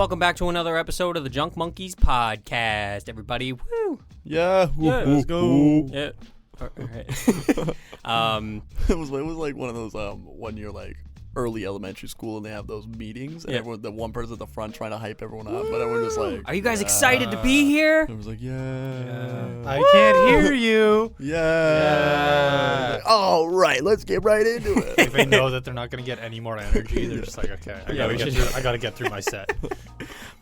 Welcome back to another episode of the Junk Monkeys podcast, everybody. Woo! Yeah, let's go. Yeah. All right. It was like one of those when you're like early elementary school and they have those meetings and everyone, the one person at the front trying to hype everyone up, but everyone just like, are you guys excited to be here? Everyone's like, yeah. I can't hear you. Yeah. All right, let's get right into it. If they know that they're not going to get any more energy, they're just like, okay, I got to get through my set.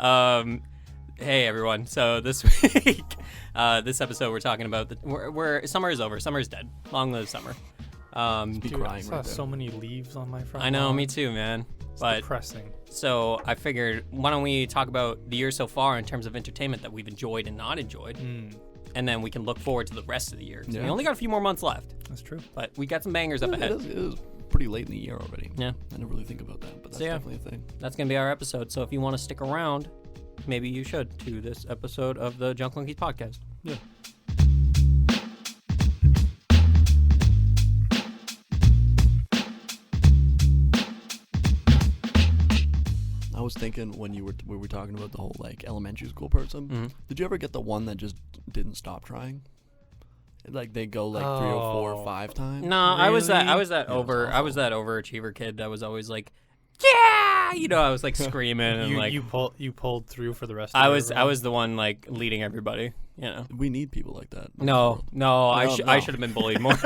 Hey everyone. So this week, this episode, we're talking about where summer is over. Summer is dead. Long live summer. Dude, I saw so many leaves on my front I know, lawn. me too, man. It's but depressing. So I figured, why don't we talk about the year so far in terms of entertainment that we've enjoyed and not enjoyed, and then we can look forward to the rest of the year. Yeah. We only got a few more months left. That's true. But we got some bangers up ahead. It is pretty late in the year already. Yeah. I never really think about that, but that's definitely a thing. That's going to be our episode. So if you want to stick around, maybe you should to this episode of the Junk Monkeys podcast. Yeah. I was thinking when we were talking about the whole like elementary school person, did you ever get the one that just didn't stop trying? Like they go like 3 or 4 or 5 times? No, really? I was that overachiever kid that was always like, yeah, I was like screaming and like you pulled through for the rest I of I was the one like leading everybody, We need people like that. No, I should have been bullied more.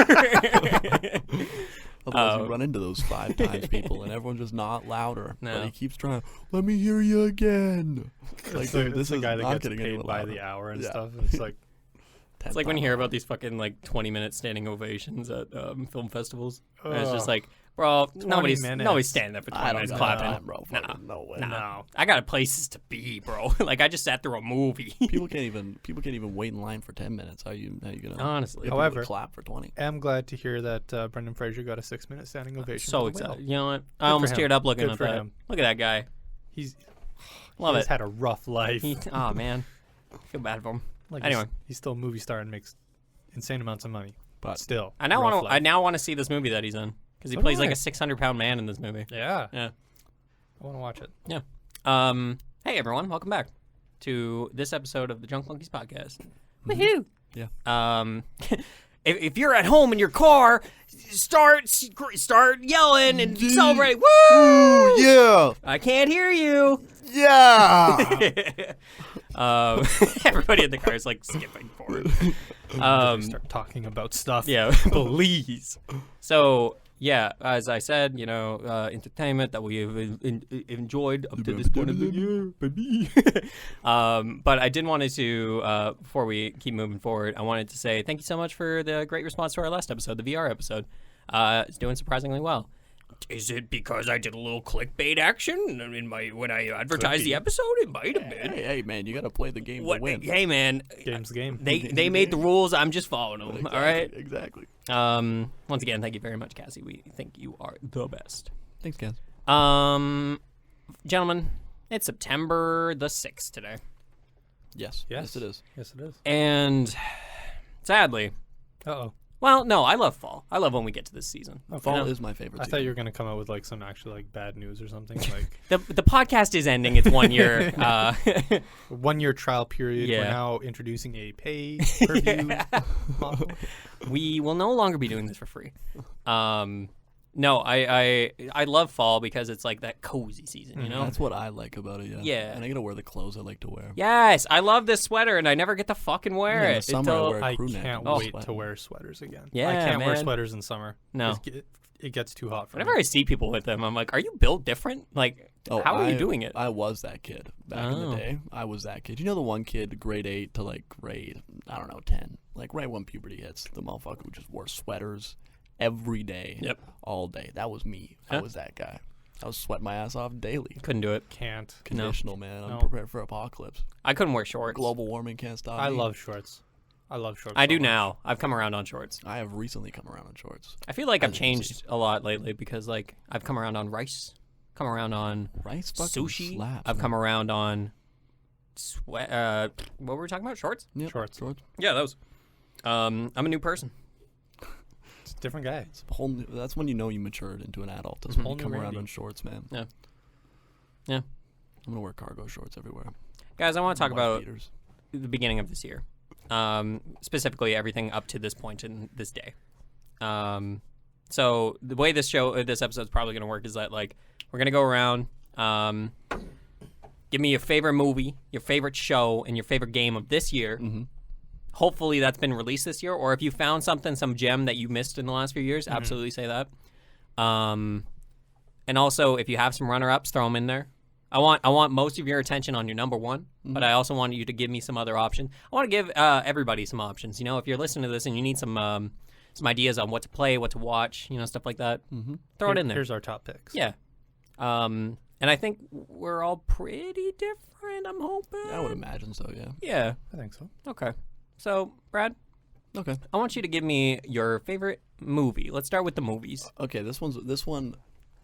Otherwise you run into those 5 times people and everyone's just not louder. No. But he keeps trying, let me hear you again. Like dude, this is the guy that gets paid by the hour and stuff. It's like it's like when you hear about these fucking like 20-minute standing ovations at film festivals. And it's just like, bro, nobody's standing there for 20 minutes clapping. Time, bro. No way. No. I got places to be, bro. Like I just sat through a movie. People can't even wait in line for 10 minutes. How you gonna honestly? However, clap for 20. I'm glad to hear that Brendan Fraser got a 6-minute standing ovation. So excited. You know what? I almost teared up looking at that. Him. Look at that guy. He's Love had a rough life. Oh man, I feel bad for him. Like anyway, he's still a movie star and makes insane amounts of money. But still, I now want to see this movie that he's in because he plays like a 600-pound man in this movie. Yeah. I want to watch it. Yeah. Hey everyone, welcome back to this episode of the Junk Monkeys podcast. Woohoo! Yeah. If you're at home in your car, start yelling and celebrate. Woo! Yeah. I can't hear you. Yeah. Everybody in the car is like skipping forward. Start talking about stuff. Yeah, please. So yeah, as I said, entertainment that we have enjoyed up to this point of the year, baby. But I did wanted to, before we keep moving forward, I wanted to say thank you so much for the great response to our last episode, the VR episode. It's doing surprisingly well. Is it because I did a little clickbait action when I advertised the episode? It might have been. Hey, man, you got to play the game to win. Hey, man. Game's the game. They made the rules. I'm just following them. Exactly, all right? Exactly. Once again, thank you very much, Cassie. We think you are the best. Thanks, guys. Gentlemen, it's September the 6th today. Yes, it is. Yes, it is. And sadly... Uh-oh. Well, no, I love fall. I love when we get to this season. Fall is my favorite season. I thought you were going to come out with like some actually like bad news or something. Like the podcast is ending. It's 1 year. 1 year trial period. Yeah. We're now introducing a pay-per-view model. We will no longer be doing this for free. No, I love fall because it's like that cozy season, That's what I like about it, Yeah. And I get to wear the clothes I like to wear. Yes, I love this sweater, and I never get to fucking wear it. In the summer, I can't wait to wear sweaters again. Yeah, I can't man. wear sweaters in summer. No. It gets too hot for Whenever me. I see people with them, I'm like, are you built different? Like, how are you doing it? I was that kid back in the day. I was that kid. You know the one kid, grade 8 to like grade, 10. Like right when puberty hits, the motherfucker who just wore sweaters every day, all day. That was me. I was that guy. I was sweating my ass off daily. Couldn't do it. Can't. Conditional, man. I'm prepared for apocalypse. I couldn't wear shorts. Global warming can't stop me. I love shorts. I do now. I've come around on shorts. I have recently come around on shorts. I feel like I've changed a lot lately because like I've come around on rice, come around on sushi. Slaps, I've come around on what were we talking about? Shorts? Yep. Shorts. Yeah, those. I'm a new person. It's a different guy. It's a whole new, that's when you know you matured into an adult. That's when you come around on shorts, man. Yeah. I'm gonna wear cargo shorts everywhere. Guys, I want to talk about Beaters. the beginning of this year, specifically everything up to this point in this day. So the way this episode is probably going to work is that like we're going to go around, give me your favorite movie, your favorite show, and your favorite game of this year. Mm-hmm. Hopefully that's been released this year, or if you found some gem that you missed in the last few years, absolutely say that. And also, if you have some runner-ups, throw them in there. I want most of your attention on your number one, but I also want you to give me some other options. I want to give everybody some options. You know, if you're listening to this and you need some ideas on what to play, what to watch, you know, stuff like that, throw it in there. Here's our top picks. Yeah. And I think we're all pretty different, I'm hoping. I would imagine so, yeah. Yeah. I think so. Okay. So, Brad, Okay. I want you to give me your favorite movie. Let's start with the movies. Okay, this one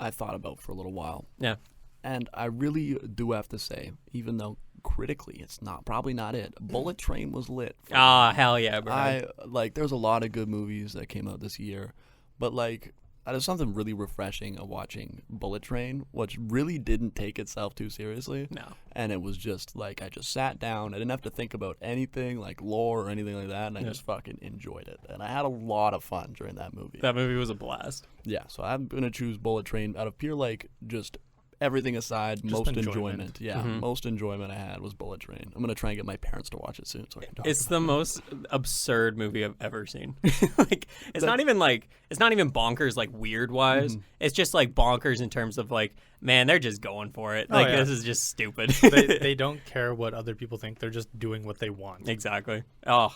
I thought about for a little while. Yeah. And I really do have to say, even though critically it's probably not it, Bullet Train was lit. Hell yeah, bro. There's a lot of good movies that came out this year, but like there's something really refreshing of watching Bullet Train, which really didn't take itself too seriously. No. And it was just like I just sat down. I didn't have to think about anything like lore or anything like that, and I just fucking enjoyed it. And I had a lot of fun during that movie. That movie was a blast. Yeah, so I'm gonna choose Bullet Train out of pure like just everything aside, Just most enjoyment. enjoyment. Yeah, most enjoyment I had was Bullet Train. I'm gonna try and get my parents to watch it soon so I can talk. It's the most absurd movie I've ever seen. Like it's not even bonkers like weird wise. It's just like bonkers in terms of like, man, they're just going for it. Like this is just stupid. they don't care what other people think. They're just doing what they want. Exactly. Oh,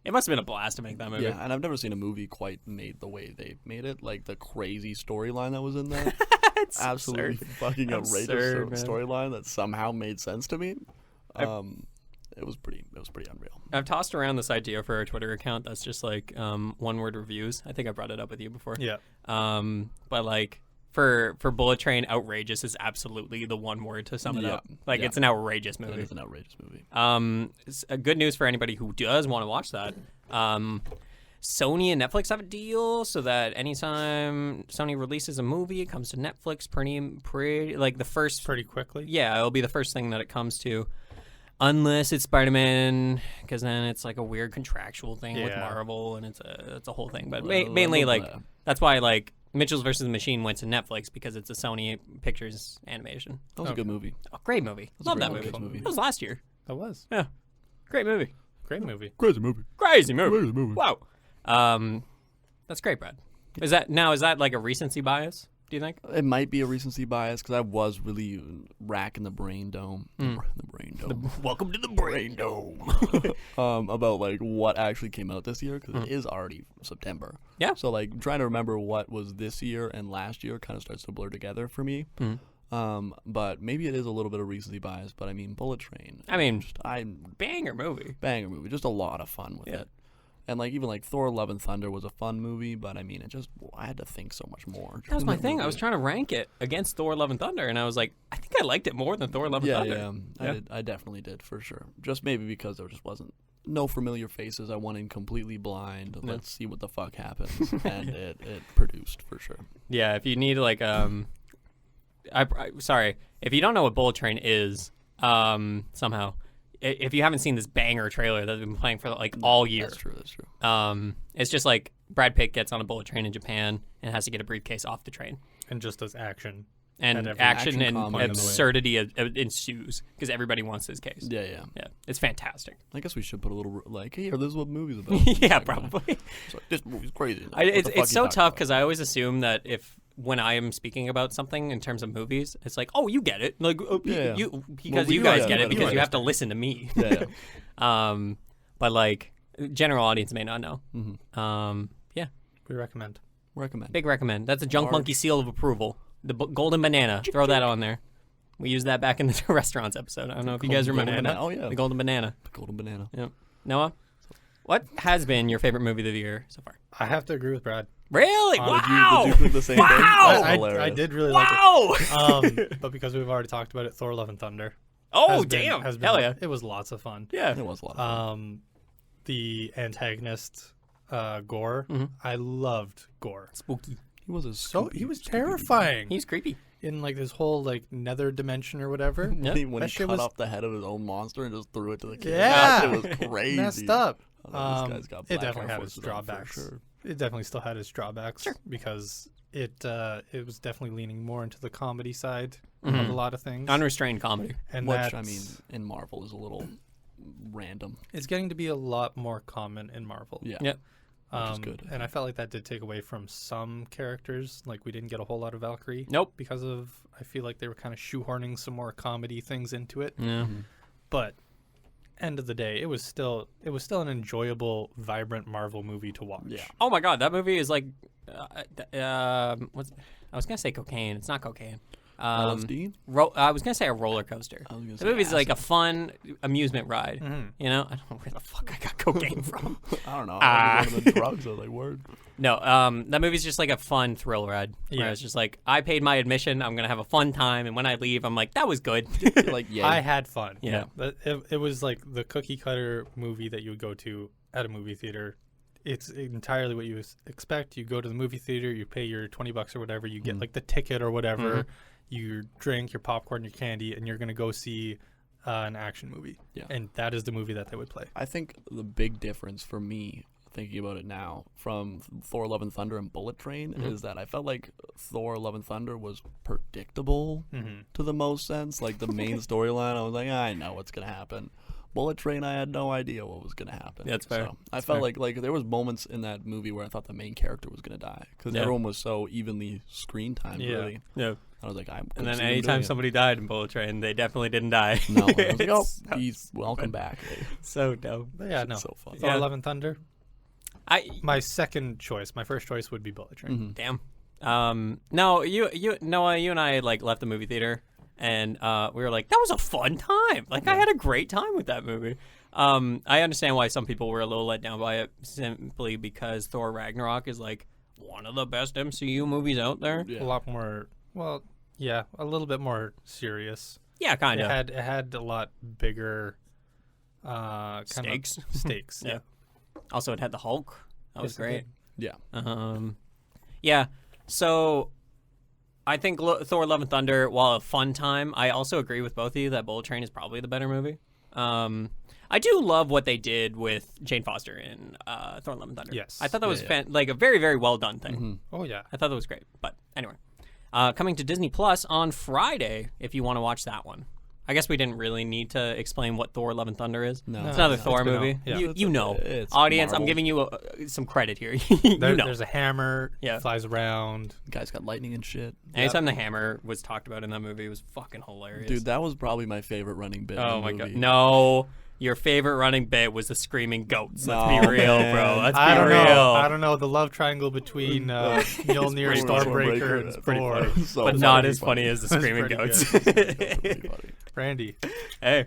it must have been a blast to make that movie. Yeah, and I've never seen a movie quite made the way they made it. Like the crazy storyline that was in there. It's absolutely absurd. fucking Absurd, outrageous storyline that somehow made sense to me. It was pretty unreal. I've tossed around this idea for our Twitter account that's just like one word reviews. I think I brought it up with you before. Yeah. But like for Bullet Train, outrageous is absolutely the one word to sum it up. Like it's an outrageous movie. It is an outrageous movie. It's good news for anybody who does want to watch that. Sony and Netflix have a deal so that anytime Sony releases a movie, it comes to Netflix pretty like the first. Pretty quickly. Yeah, it'll be the first thing that it comes to. Unless it's Spider-Man, because then it's like a weird contractual thing with Marvel, and it's a whole thing. But mainly, like, that's why, like, Mitchell's vs. the Machine went to Netflix, because it's a Sony Pictures animation. That was a good movie. Oh, great movie. Love that movie. That was last year. That was. Yeah. Great movie. Great movie. Crazy movie. Crazy movie. Wow. That's great, Brad. Is that like a recency bias, do you think? It might be a recency bias because I was really racking the brain dome. The brain dome. Welcome to the brain dome. About like what actually came out this year because it is already September. Yeah. So like trying to remember what was this year and last year kind of starts to blur together for me. But maybe it is a little bit of recency bias. But I mean, Bullet Train. I mean, banger movie. Banger movie. Just a lot of fun with it. And like even like Thor: Love and Thunder was a fun movie, but I mean, I had to think so much more. That was my thing. I was trying to rank it against Thor: Love and Thunder, and I was like, I think I liked it more than Thor: Love and Thunder. Yeah. I definitely did for sure. Just maybe because there just wasn't no familiar faces. I went in completely blind. No. Let's see what the fuck happens, and it produced for sure. Yeah. If you need like sorry, if you don't know what Bullet Train is, somehow. If you haven't seen this banger trailer that's been playing for like all year. That's true. It's just like Brad Pitt gets on a bullet train in Japan and has to get a briefcase off the train. And just does action. And action and absurdity ensues because everybody wants his case. Yeah. It's fantastic. I guess we should put a little like, hey, this is what movie's about. Yeah, probably. It's like, this movie's crazy. It's so tough because I always assume that when I am speking about something in terms of movies, it's like, oh, you get it, like you guys get it because you have to listen to me. Yeah. But like general audience may not know. Yeah, we recommend. Big recommend. That's a Junk Monkey seal of approval. The golden banana. Throw that on there. We used that back in the restaurants episode. I don't know if you guys remember that. Oh yeah, the golden banana. The golden banana. Yep. Noah, what has been your favorite movie of the year so far? I have to agree with Brad. Really? Wow! Did you think the same thing? I did really like it. But because we've already talked about it, Thor: Love and Thunder. Oh, damn! Hell yeah! It was lots of fun. Yeah, it was a lot of fun. The antagonist, Gore. I loved Gore. Spooky. He was he was terrifying. He's creepy. in like this whole like nether dimension or whatever. When he That shit cut was- off the head of his own monster and just threw it to the kid. Yeah. That shit was crazy. Messed up. I thought this guy's got It black definitely Air had its Forces on for drawbacks. sure. It definitely still had its drawbacks because it was definitely leaning more into the comedy side of a lot of things. Unrestrained comedy. And Which, that's, I mean, in Marvel is a little random. it's getting to be a lot more common in Marvel. Yeah. Yep. Which is good. And I felt like that did take away from some characters. Like we didn't get a whole lot of Valkyrie. Nope. Because of, I feel like they were kind of shoehorning some more comedy things into it. Yeah. But end of the day, it was still an enjoyable, vibrant Marvel movie to watch. Yeah. Oh my god, that movie is like, I was gonna say cocaine. It's not cocaine. LSD? I was gonna say a roller coaster. I was gonna The say movie's like a acid. fun amusement ride. Mhm. You know, I don't know where the fuck I got cocaine from. I don't know. I was one of the drugs. I was like, word. No, that movie's just like a fun thrill ride. Where Yeah. it's just like I paid my admission. I'm gonna have a fun time, and when I leave, I'm like, that was good. You're like, yeah. I had fun. Yeah. But it was like the cookie cutter movie that you would go to at a movie theater. It's entirely what you expect. You go to the movie theater, you pay your $20 or whatever, you get like the ticket or whatever, your drink, your popcorn, your candy, and you're gonna go see an action movie. Yeah. And that is the movie that they would play. I think the big difference for me, thinking about it now, from Thor: Love and Thunder and Bullet Train, is that I felt like Thor: Love and Thunder was predictable to the most sense. Like the main storyline, I was like, I know what's gonna happen. Bullet Train, I had no idea what was gonna happen. That's fair. So I felt like there was moments in that movie where I thought the main character was gonna die because everyone was so evenly screen timed. Yeah. Really, Yeah. I was like, I. And then anytime somebody died in Bullet Train, they definitely didn't die. No, I was like, oh, It's he's welcome back. so dope. But yeah, no. So fun. Thor: Yeah. Love and Thunder. I My second choice, my first choice would be Bullet Train. damn. No, you Noah, you and I like left the movie theater, and we were like, that was a fun time. Like I had a great time with that movie. I understand why some people were a little let down by it simply because Thor Ragnarok is like one of the best MCU movies out there. Yeah. A lot more. Well, yeah, a little bit more serious. Yeah, kind of. It had a lot bigger kind Stakes. of stakes. Yeah. Also, it had the Hulk. That was Yes, it great. did. Yeah. Yeah. So I think Thor: Love and Thunder, while a fun time, I also agree with both of you that Bullet Train is probably the better movie. I do love what they did with Jane Foster in Thor: Love and Thunder. Yes. I thought that was Yeah. like a very, very well done thing. Oh yeah. I thought that was great. But anyway, coming to Disney Plus on Friday, if you want to watch that one. I guess we didn't really need to explain what Thor: Love and Thunder is. No. It's another No, Thor it's been movie. out. Yeah. You know, It's audience. I'm Marvel. giving you some credit here. you know, There's a hammer. Yeah. Flies around. Guy's got lightning and shit. anytime the hammer was talked about in that movie, it was fucking hilarious. Dude, that was probably my favorite running bit. oh in my the god, movie. no! Your favorite running bit was the screaming goats. Let's No, be real, man. bro. Let's I be don't real. know. I don't know. The love triangle between Mjolnir, pretty funny. Stormbreaker, and That's Thor. pretty funny. So But not fucking as funny as the screaming pretty goats. Really funny. Randy, Hey,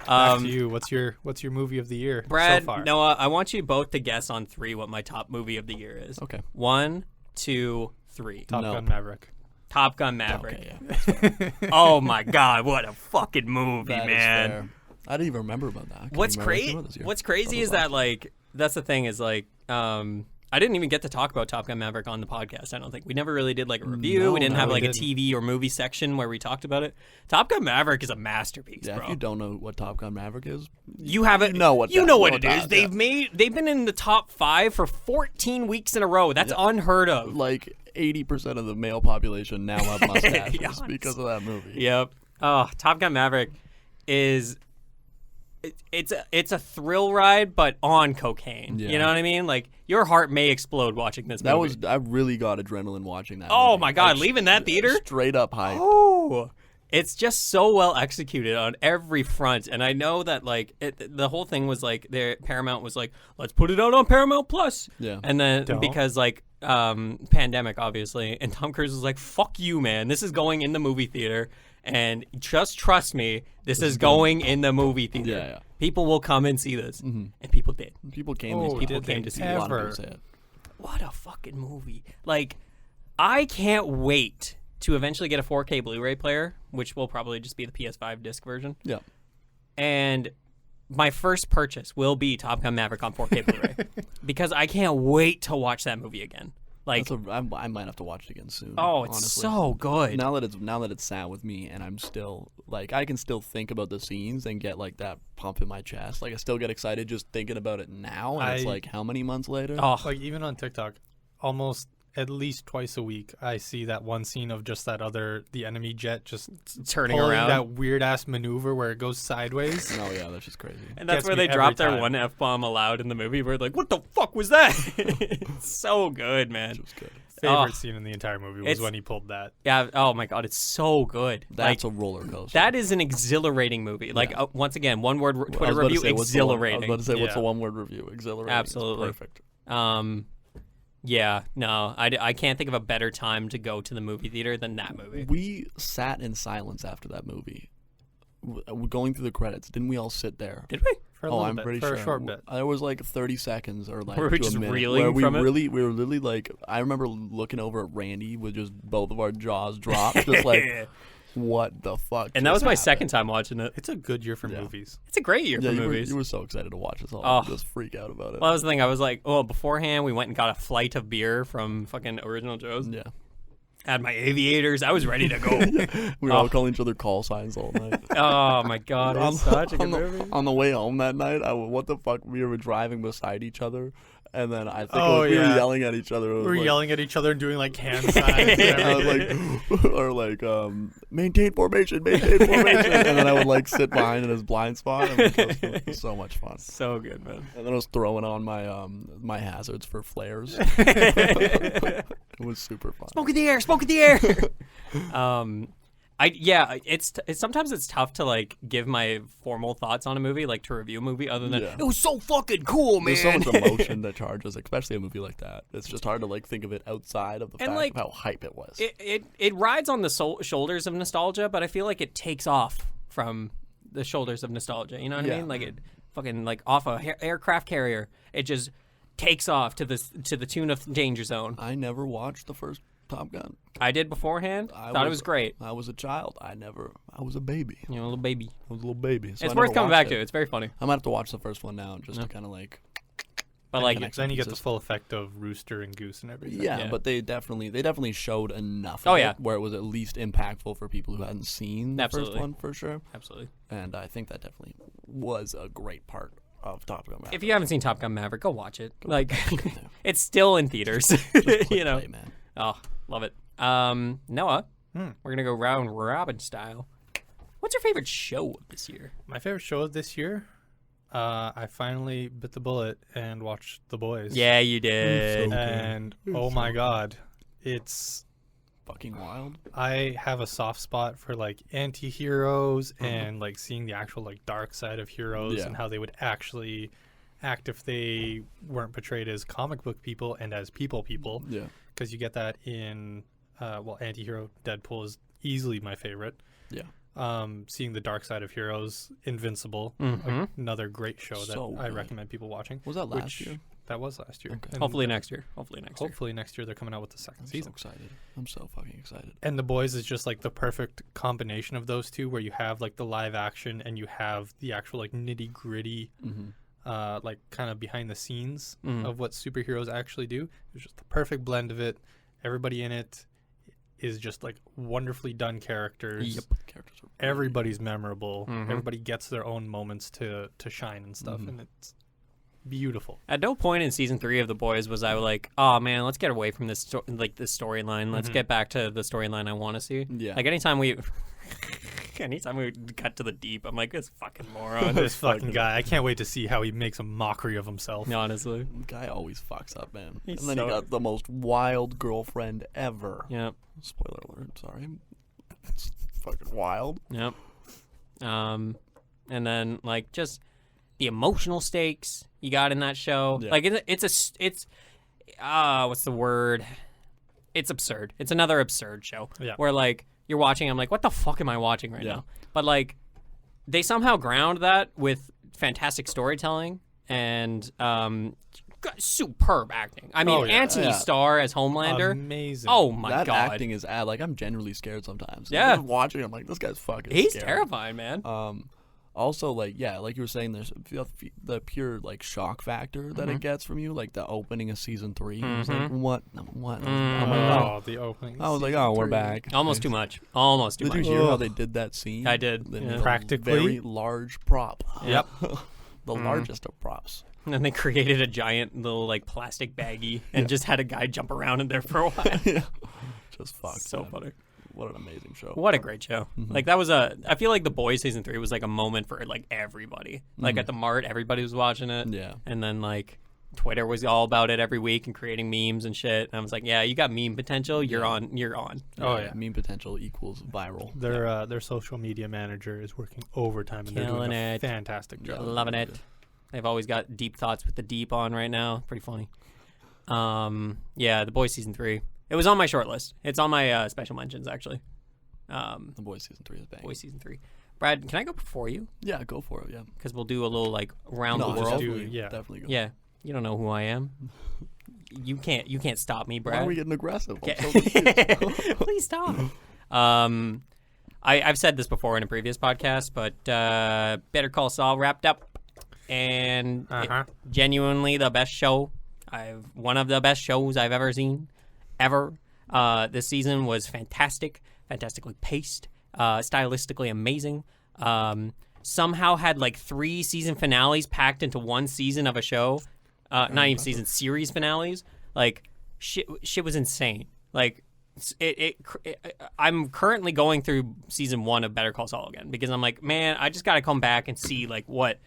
back to you. What's your movie of the year Brad, so far? Noah, I want you both to guess on 3 what my top movie of the year is. Okay. 1, 2, 3. Top No. Gun Maverick. Top Gun Maverick. Okay, yeah. Oh my god, what a fucking movie, That is man. fair. I didn't even remember about that. I can't What's remember anything crazy? about this year. What's Thought crazy it was is that last like that's the thing is like I didn't even get to talk about Top Gun Maverick on the podcast. I don't think we never really did like a review. No, we didn't no, have we like didn't. a TV or movie section where we talked about it. Top Gun Maverick is a masterpiece, Yeah, bro. if you don't know what Top Gun Maverick is, You haven't. know what you that- know you what know it what is. that- They've been in the top 5 for 14 weeks in a row. That's unheard of. like 80% of the male population now have mustaches Yeah, because of that movie. Yep. Oh, Top Gun Maverick is it's a thrill ride, but on cocaine. Yeah. You know what I mean? Like your heart may explode watching this That movie. was I really got adrenaline watching that. Oh movie. my god, Like, leaving that theater? straight up hype. Oh, it's just so well executed on every front, and I know that like the whole thing was like Paramount was like, let's put it out on Paramount Plus. Yeah. And then Don't. because like pandemic obviously, and Tom Cruise was like, fuck you, man, this is going in the movie theater, and just trust me, this is going in the movie theater. Yeah, yeah. People will come and see this, and people did. People came. Oh, to people did came they to see a lot of ever? people say it. What a fucking movie! Like, I can't wait to eventually get a 4K Blu-ray player, which will probably just be the PS5 disc version. Yeah. And my first purchase will be Top Gun Maverick on 4K Blu-ray because I can't wait to watch that movie again. Like, I might have to watch it again soon. oh, it's honestly. so good. Now that it's sat with me, and I'm still like, I can still think about the scenes and get like that pump in my chest. Like I still get excited just thinking about it now, and it's like how many months later? Oh, Like even on TikTok, almost at least twice a week, I see that one scene of just the enemy jet just turning pulling around. that weird ass maneuver where it goes sideways. Oh yeah, that's just crazy. And that's Gets where me they drop every their time. one F-bomb allowed in the movie. We're like, what the fuck was that? It's so good, man. It was good. Favorite Oh. scene in the entire movie was It's- when he pulled that. Yeah. Oh my god, it's so good. That's like, a roller coaster. that is an exhilarating movie. Like once again, one word I was Twitter about to review: say, what's the one- exhilarating. I was about to say, what's the Yeah. one word review? Exhilarating. It's Absolutely. perfect. Yeah, no, I can't think of a better time to go to the movie theater than that movie. We sat in silence after that movie. Going through the credits, didn't we all sit there? Did we? For a Oh, little I'm bit, pretty for sure. a short bit. There was like 30 seconds or like Were we to just a minute reeling where we from it? were really like, I remember looking over at Randy with just both of our jaws dropped, just like, what the fuck? And that was just my happened? second time watching it. It's a good year for Yeah. movies. It's a great year Yeah, for you movies. were so excited to watch us all. Oh. Just freak out about it. Well, that was the thing. I was like, oh, beforehand we went and got a flight of beer from fucking Original Joe's. Yeah. Had my aviators. I was ready to go. We were all calling each other call signs all night. Oh my god, it was such a good movie. On the way home that night, what the fuck? We were driving beside each other, and then I think Oh, we were yeah. yelling at each other. It We was were like- yelling at each other and doing like hand signs. And I was everything. like, or like, maintain formation, and then I would like sit behind in his blind spot. And it was so much fun. So good, man. And then I was throwing on my my hazards for flares. It was super fun. Smoke in the air, smoke in the air. It's sometimes it's tough to like give my formal thoughts on a movie, like to review a movie, other than Yeah. it was so fucking cool, man. There's so much emotion that charges, especially a movie like that. It's just hard to like think of it outside of the And, fact like, of how hype it was. It rides on the shoulders of nostalgia, but I feel like it takes off from the shoulders of nostalgia. You know what I Yeah. mean? Like it fucking like off a aircraft carrier, it just takes off to the tune of Danger Zone. I never watched the first Top Gun. I did beforehand. Thought it was great. I was a child. I was a baby. You know, a little baby. I was a little baby. So It's I worth never coming back watched to. it. It's very funny. I might have to watch the first one now just to kind of like. But like, connect Then you get the pieces. full effect of Rooster and Goose and everything. Yeah, Yeah. but they definitely showed enough. Oh, of yeah. it where it was at least impactful for people who hadn't seen the Absolutely. first one for sure. absolutely. And I think that definitely was a great part of Top Gun. If you haven't seen Top Gun Maverick, go watch it. Like, it's still in theaters. You know. Play, man. Oh, love it. Noah, we're gonna go round robin style. What's your favorite show of this year? My favorite show of this year, I finally bit the bullet and watched The Boys. Yeah, you did. so- And oh my god, it's Fucking wild. I have a soft spot for like anti-heroes and like seeing the actual like dark side of heroes Yeah. and how they would actually act if they weren't portrayed as comic book people and as people Yeah. because you get that in anti-hero Deadpool is easily my favorite. Yeah. Seeing the dark side of heroes, Invincible, another great show that So I good. recommend people watching. Was that last year? That was last year. Okay. And Hopefully next year. Hopefully next year they're coming out with the second I'm so season. excited. I'm so fucking excited. And The Boys is just like the perfect combination of those two, where you have like the live action and you have the actual like nitty gritty, like kind of behind the scenes of what superheroes actually do. It's just the perfect blend of it. Everybody in it is just like wonderfully done characters. Yep. Characters are Everybody's memorable. Everybody gets their own moments to shine and stuff, and it's beautiful. At no point in season 3 of The Boys was I like, oh man, let's get away from this this storyline. Let's get back to the storyline I want to see. Yeah. Like anytime we cut to the deep, I'm like, this fucking moron. This fucking guy. I can't wait to see how he makes a mockery of himself. Honestly. The guy always fucks up, man. He's and then so- he got the most wild girlfriend ever. Yep. Spoiler alert. Sorry. It's fucking wild. Yep. And then like just the emotional stakes you got in that show. Yeah. Like it's what's the word? It's absurd. It's another absurd show. Yeah. Where like you're watching, I'm like, what the fuck am I watching right Yeah. now? But like they somehow ground that with fantastic storytelling and superb acting. I mean, Oh, yeah. Anthony Yeah. Starr as Homelander. Amazing. Oh my that god. acting is like I'm genuinely scared sometimes. Yeah. I'm just watching. I'm like, this guy's fucking. He's scary. terrifying, man. Also, like, yeah, like you were saying, there's the pure, like, shock factor that it gets from you, like the opening of season 3. I was like, what? I'm like, oh, the opening. I was like, oh, we're back. Almost too much. Almost too much. Did you hear how they did that scene? I did. Practically. Very large prop. Yep. The largest of props. And then they created a giant little like plastic baggie and just had a guy jump around in there for a while. Just fucked. So funny. What an amazing show. What a great show. Like that was I feel like The Boys season 3 was like a moment for like everybody. Like at the Mart, everybody was watching it. Yeah. And then like Twitter was all about it every week and creating memes and shit. And I was like, yeah, you got meme potential. You're on. Oh yeah. Meme potential equals viral. Their social media manager is working overtime and they're Killing doing a it. fantastic job. Loving it. They've always got deep thoughts with the deep on right now. Pretty funny. Yeah, The Boys season 3. It was on my short list. It's on my special mentions actually. The Boys season 3 is bang. Boys season 3. Brad, can I go before you? Yeah, go for it. Yeah. Because we'll do a little like around the world. Definitely go. Yeah, you don't know who I am. You can't stop me, Brad. Why are we getting aggressive? I'm so confused. Please stop. I've said this before in a previous podcast, but Better Call Saul wrapped up, and genuinely the best show. One of the best shows I've ever seen, ever. This season was fantastically paced, stylistically amazing. Somehow had like 3 season finales packed into one season of a show. Not even season, series finales. Like shit was insane. Like I'm currently going through season 1 of Better Call Saul again because I'm like, man, I just got to come back and see like what,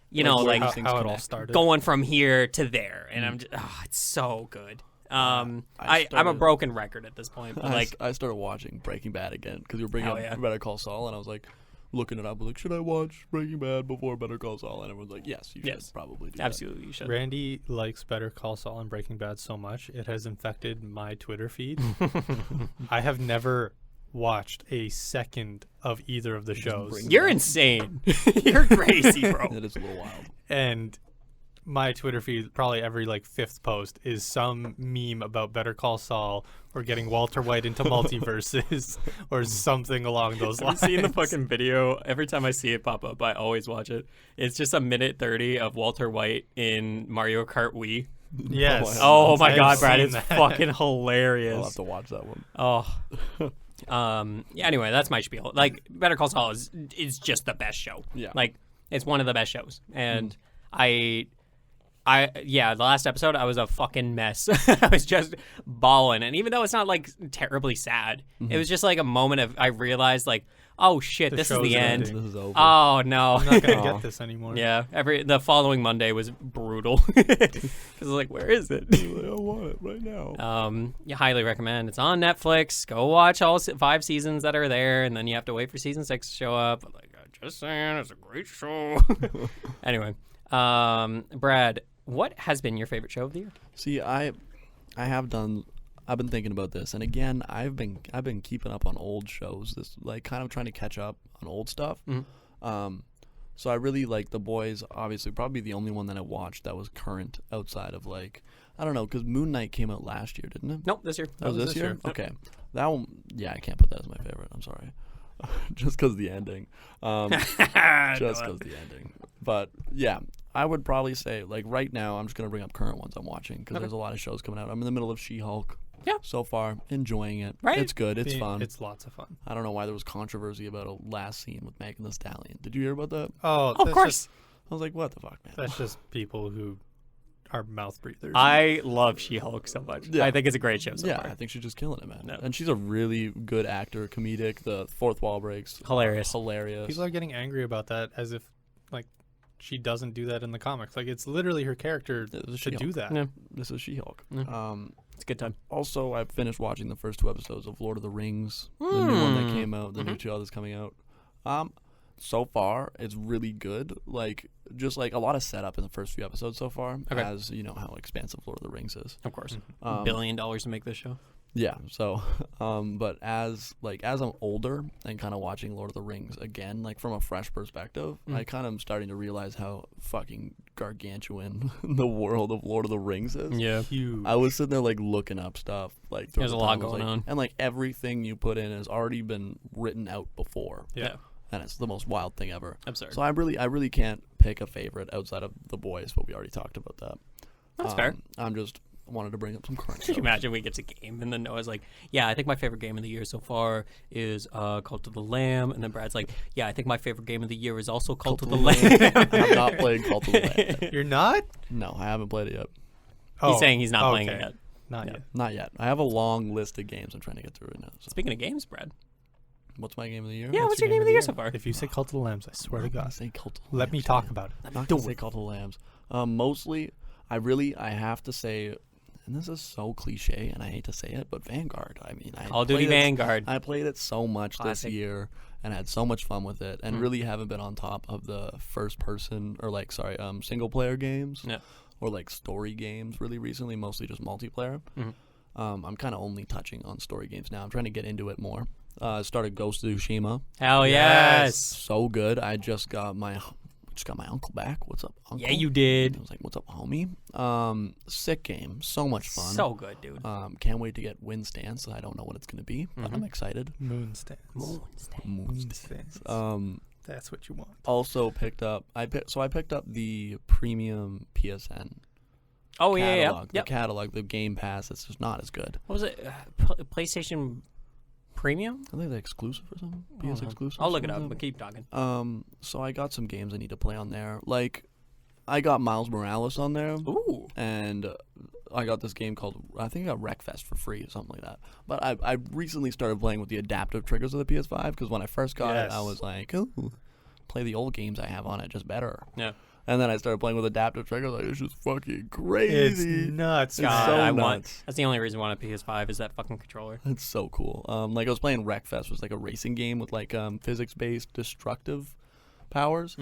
you know, like how it all started, going from here to there, and I'm just, it's so good. I'm a broken record at this point, but like I started watching Breaking Bad again because you were bringing up Better Call Saul, and I was like looking it up. I was like, should I watch Breaking Bad before Better Call Saul? And everyone's like, yes, you should probably do absolutely you should. Randy likes Better Call Saul and Breaking Bad so much it has infected my Twitter feed. I have never watched a second of either of the shows. You're insane. You're crazy, bro. It is a little wild. And my Twitter feed, probably every like 5th post, is some meme about Better Call Saul or getting Walter White into multiverses or something along those lines. Have you seen the fucking video? Every time I see it pop up, I always watch it. It's just a minute 30 of Walter White in Mario Kart Wii. Yes. Oh my God, Brad, it's fucking hilarious. I'll have to watch that one. Oh. Yeah, anyway, that's my spiel. Like, Better Call Saul is just the best show. Yeah. Like, it's one of the best shows. And the last episode, I was a fucking mess. I was just bawling. And even though it's not, like, terribly sad, it was just, like, a moment of, I realized, like, oh, shit, this is the end. This is over. Oh, no. I'm not going to get this anymore. Yeah. The following Monday was brutal. Because I was like, where is it? I want it right now. You highly recommend. It's on Netflix. Go watch all 5 seasons that are there, and then you have to wait for season 6 to show up. But, like, I'm just saying, it's a great show. Anyway, Brad, what has been your favorite show of the year? See, I've been thinking about this, and again, I've been keeping up on old shows. This like kind of trying to catch up on old stuff. So I really like The Boys. Obviously, probably the only one that I watched that was current outside of like I don't know because Moon Knight came out last year, didn't it? Nope, this year. That was this year. Okay, that one. Yeah, I can't put that as my favorite. I'm sorry, just because the ending. Just because the ending. But yeah, I would probably say like right now I'm just gonna bring up current ones I'm watching because there's a lot of shows coming out. I'm in the middle of She-Hulk. Yeah. So far, enjoying it. Right. It's good. It's fun. It's lots of fun. I don't know why there was controversy about a last scene with Megan Thee Stallion. Did you hear about that? Oh, of course. I was like, what the fuck, man? That's just people who are mouth breathers. I love She-Hulk so much. Yeah. I think it's a great show so far. I think she's just killing it, man. No. And she's a really good actor, comedic. The fourth wall breaks. Hilarious. People are getting angry about that as if, like, she doesn't do that in the comics. Like, it's literally her character to do that. Yeah. This is She-Hulk. It's a good time. Also, I finished watching the first 2 episodes of Lord of the Rings, the new one that came out, the new show that's coming out. So far, it's really good. Like, just like a lot of setup in the first few episodes so far, as you know how expansive Lord of the Rings is. Of course, $1 billion to make this show. Yeah. So, but as I'm older and kind of watching Lord of the Rings again, like from a fresh perspective, I kind of am starting to realize how fucking gargantuan the world of Lord of the Rings is. Yeah. Huge. I was sitting there like looking up stuff. Like there's a lot going on, and like everything you put in has already been written out before. Yeah. and it's the most wild thing ever. Absurd. So I really can't pick a favorite outside of The Boys, but we already talked about that. That's fair. I'm just wanted to bring up some current Can you stuff. imagine we get to game and then Noah's like, yeah, I think my favorite game of the year so far is Cult of the Lamb, and then Brad's like, yeah, I think my favorite game of the year is also Cult of the Lamb. I have not played Cult of the Lamb yet. You're not? No, I haven't played it yet. He's saying he's not playing it okay. yet. Not Yeah. yet. Not yet. I have a long list of games I'm trying to get through right now. So. Speaking of games, Brad. What's my game of the year? Yeah, what's your game of the year so far? If you say Cult of the Lambs, I swear to God. Say Cult of the Let me Lambs, talk man. about it. I'm not going to say Cult of the Lambs. Mostly, I have to say, and this is so cliche, and I hate to say it, but Vanguard. I mean, Call of Duty Vanguard. I played it so much Classic. this year, and had so much fun with it, and really haven't been on top of the first-person, or single-player games, Yeah. or like story games really recently, mostly just multiplayer. I'm kind of only touching on story games now. I'm trying to get into it more. Started Ghost of Tsushima. Hell yes. So good. I just got my uncle back. What's up, uncle? Yeah, you did. I was like, what's up, homie? Sick game. So much fun. So good, dude. Can't wait to get Wind Stance. I don't know what it's going to be, but I'm excited. Moon Stance. Moon Stance. That's what you want. Also picked up, I picked up the premium PSN Oh, yeah, yeah. catalog. Yep. The catalog, the Game Pass, it's just not as good. What was it? PlayStation Premium? I think they're exclusive or something. PS exclusive. I'll look it something up, like but keep talking. that. So I got some games I need to play on there. Like, I got Miles Morales on there. Ooh. And I got this game called, I think I got Wreckfest for free or something like that. But I recently started playing with the adaptive triggers of the PS5 because when I first got it, I was like, ooh, play the old games I have on it just better. Yeah. And then I started playing with adaptive triggers. Like, it's just fucking crazy. It's nuts. It's God, so I nuts. want. That's the only reason I want a PS5 is that fucking controller. It's so cool. Like I was playing Wreckfest, was like a racing game with like physics-based destructive powers.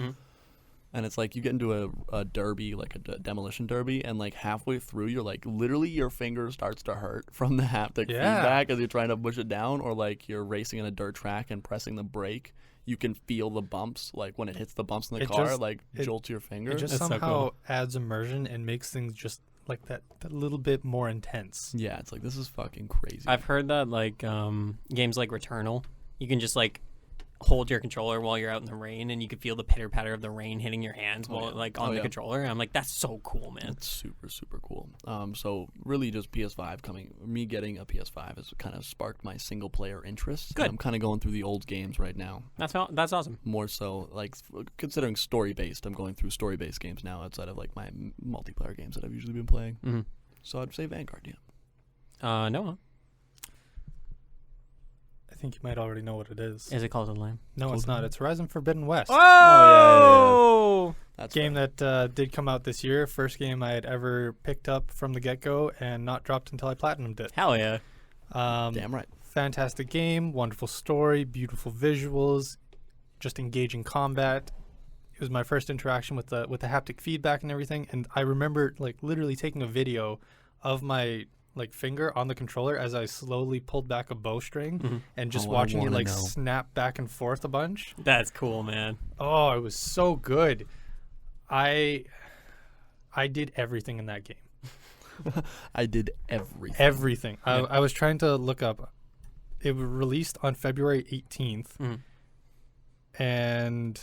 And it's like you get into a derby, like a demolition derby, and like halfway through, you're like literally your finger starts to hurt from the haptic feedback as you're trying to push it down, or like you're racing in a dirt track and pressing the brake. You can feel the bumps, like when it hits the bumps in the car, jolts your finger. It just That's so somehow cool. adds immersion and makes things just like that little bit more intense. Yeah, it's like, this is fucking crazy. I've heard that like games like Returnal, you can just like hold your controller while you're out in the rain, and you can feel the pitter patter of the rain hitting your hands while like on the controller. And I'm like, that's so cool, man. It's super, super cool. So really just PS5 me getting a PS5 has kind of sparked my single player interest. Good. I'm kind of going through the old games right now. That's awesome. More so, like, considering story-based, I'm going through story-based games now outside of like my multiplayer games that I've usually been playing. So I'd say Vanguard, yeah. Noah. I think you might already know what it is. Is it Cult of the Lamb? No, it's not. It's Horizon Forbidden West. Oh! That's Game that did come out this year. First game I had ever picked up from the get-go and not dropped until I platinumed it. Hell yeah. Damn right. Fantastic game, wonderful story, beautiful visuals, just engaging combat. It was my first interaction with the haptic feedback and everything, and I remember like literally taking a video of my like finger on the controller as I slowly pulled back a bowstring and just watching it like snap back and forth a bunch. That's cool, man. Oh, it was so good. I did everything in that game. I did everything. Everything. I was trying to look up. It was released on February 18th, and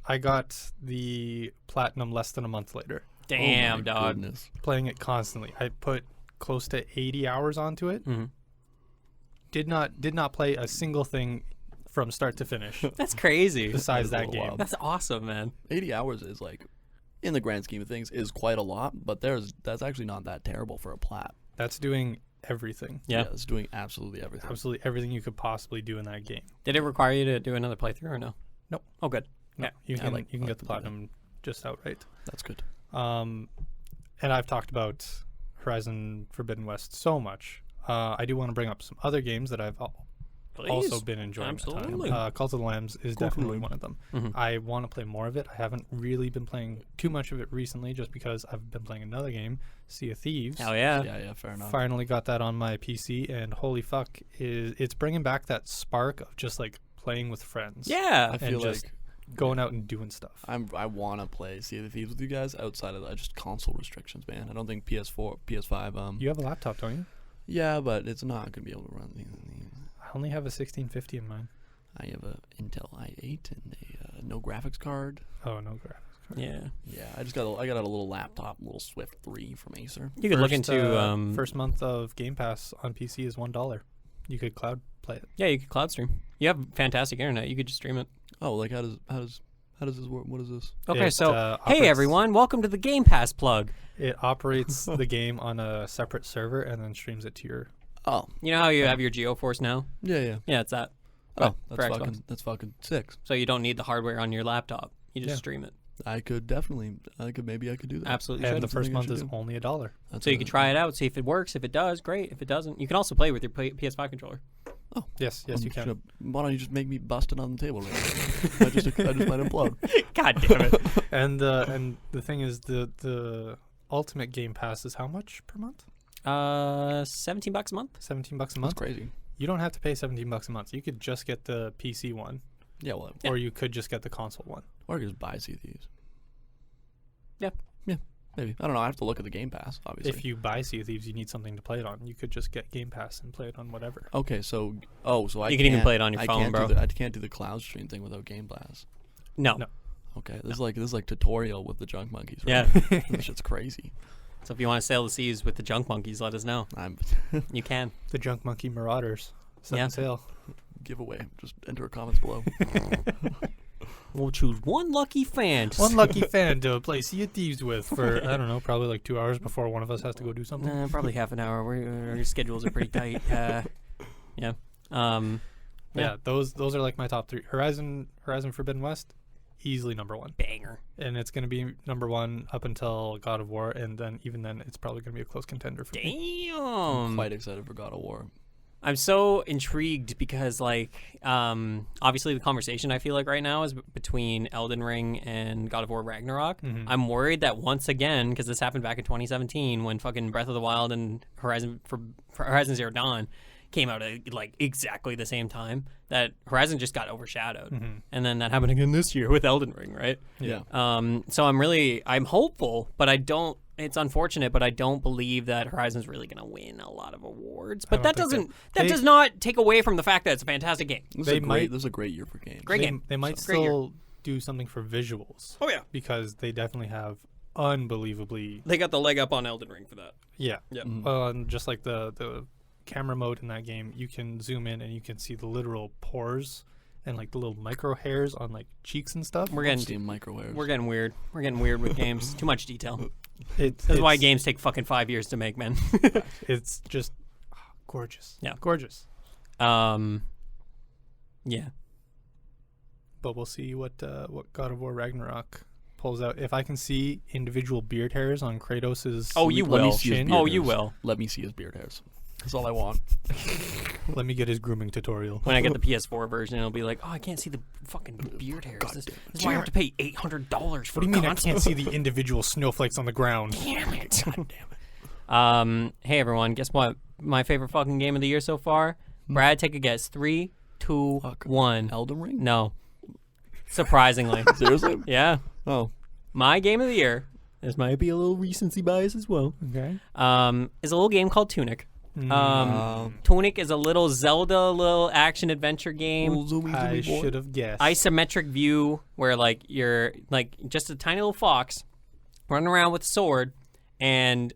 I got the platinum less than a month later. Damn, my dog. goodness. Playing it constantly. I put close to 80 hours onto it. Did not play a single thing from start to finish That's crazy. besides That's a that little game. wild. That's awesome, man. 80 hours is like, in the grand scheme of things, is quite a lot, but that's actually not that terrible for a plat. That's doing everything. Yeah. It's doing absolutely everything. Absolutely everything you could possibly do in that game. Did it require you to do another playthrough or no? Nope. Oh, good. No, Yeah. you can like get the to do that. platinum just outright. That's good. And I've talked about Horizon Forbidden West so much. I do want to bring up some other games that I've also been enjoying. Absolutely. Cult of the Lambs is definitely one of them. I want to play more of it. I haven't really been playing too much of it recently just because I've been playing another game, Sea of Thieves. Hell yeah. Yeah, fair enough. Finally got that on my PC, and holy fuck, it's bringing back that spark of just like playing with friends. Yeah. I feel just like going out and doing stuff. I want to play Sea of Thieves with you guys outside of just console restrictions, man. I don't think PS4, PS5. You have a laptop, don't you? Yeah, but it's not gonna be able to run. I only have a 1650 in mine. I have a Intel i8 and a no graphics card. Oh, no graphics. Yeah. Yeah, I got a little laptop, little Swift 3 from Acer. You could look into first month of Game Pass on PC is $1. You could cloud play it. Yeah, you could cloud stream. You have fantastic internet. You could just stream it. Oh, like how does this work? What is this? Okay, It, so hey everyone, welcome to the Game Pass plug. It operates the game on a separate server and then streams it to your. Oh, You know how you have your GeoForce now? yeah. Yeah, it's that. Oh, for Xbox. that's fucking sick. So you don't need the hardware on your laptop. You just Yeah. stream it. Maybe I could do that. Absolutely And should. the first something I month should is do. only $1. So you can try it out, see if it works. If it does, great. If it doesn't, you can also play with your PS5 controller. Yes, you can. Why don't you just make me bust it on the table right now? I just might implode. God damn it. And the thing is, the Ultimate Game Pass is how much per month? $17 a month. $17 a That's month. crazy. You don't have to pay $17 a month. You could just get the PC one, Yeah, well, or you could just get the console one. or I could just buy Sea of Thieves. Yeah. Maybe. I don't know. I have to look at the Game Pass, obviously. If you buy Sea of Thieves, you need something to play it on. You could just get Game Pass and play it on whatever. Okay, so I You can even play it on your phone, bro. I can't do the cloud stream thing without Game Pass. No. Okay, this is like tutorial with the junk monkeys. Right? Yeah. This shit's crazy. So if you want to sail the seas with the junk monkeys, let us know. You can. The Junk Monkey Marauders. Set Yeah. sail. Giveaway. Just enter comments below. We'll choose one lucky fan. One lucky fan to play Sea of Thieves with for, I don't know, probably like 2 hours before one of us has to go do something. Probably half an hour. Our schedules are pretty tight. Yeah. Yeah, those are like my top 3. Horizon Forbidden West, easily number 1. Banger. And it's going to be number 1 up until God of War, and then even then it's probably going to be a close contender for me. Damn. Quite excited for God of War. I'm so intrigued because, like, obviously the conversation I feel like right now is between Elden Ring and God of War Ragnarok. Mhm. I'm worried that once again, because this happened back in 2017 when fucking Breath of the Wild and Horizon Zero Dawn came out at like exactly the same time, that Horizon just got overshadowed, and then that happened again this year with Elden Ring, right? Yeah. So I'm hopeful, but I don't. It's unfortunate, but I don't believe that Horizon's really going to win a lot of awards. But that does not take away from the fact that it's a fantastic game. This is a great year for games. Great game. They might Great year. still do something for visuals. Oh yeah, Because they definitely have unbelievably. they got the leg up on Elden Ring for that. Yeah. Yeah. Well, and just like the camera mode in that game, you can zoom in and you can see the literal pores and like the little micro hairs on like cheeks and stuff. We're getting microwaves. weird. We're getting weird with games. Too much detail. This This is why games take fucking 5 years to make, man. It's just gorgeous. Yeah. Gorgeous. Yeah. But we'll see what God of War Ragnarok pulls out. If I can see individual beard hairs on Kratos's Oh, you Let me will. see his chin, beard Oh, you hairs. will. Let me see his beard hairs. That's all I want. let me get his grooming tutorial. When I get the PS4 version, it'll be like, oh, I can't see the fucking beard hairs. This is why I have to pay $800 for What do you mean I can't see the individual snowflakes on the ground? Damn it. God damn it. Hey, everyone. Guess what? My favorite fucking game of the year so far? Brad, take a guess. 3, 2, 1. Elden Ring? No. Surprisingly. Seriously? Yeah. Oh. My game of the year, this might be a little recency bias as well, Okay. is a little game called Tunic. Tunic is a little Zelda, little action adventure game. I should have guessed. Isometric view where like you're like just a tiny little fox running around with a sword, and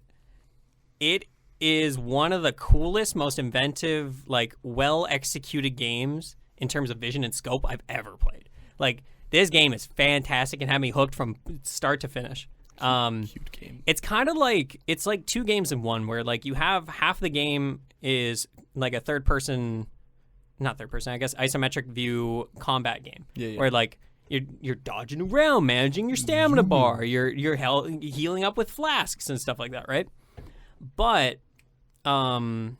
it is one of the coolest, most inventive, like well executed games in terms of vision and scope I've ever played. Like this game is fantastic and had me hooked from start to finish. Cute game. It's kind of like it's like 2 games in one, where like you have half the game is like a not third person, I guess, isometric view combat game, where like you're dodging around, managing your stamina bar, you're healing up with flasks and stuff like that, right? But on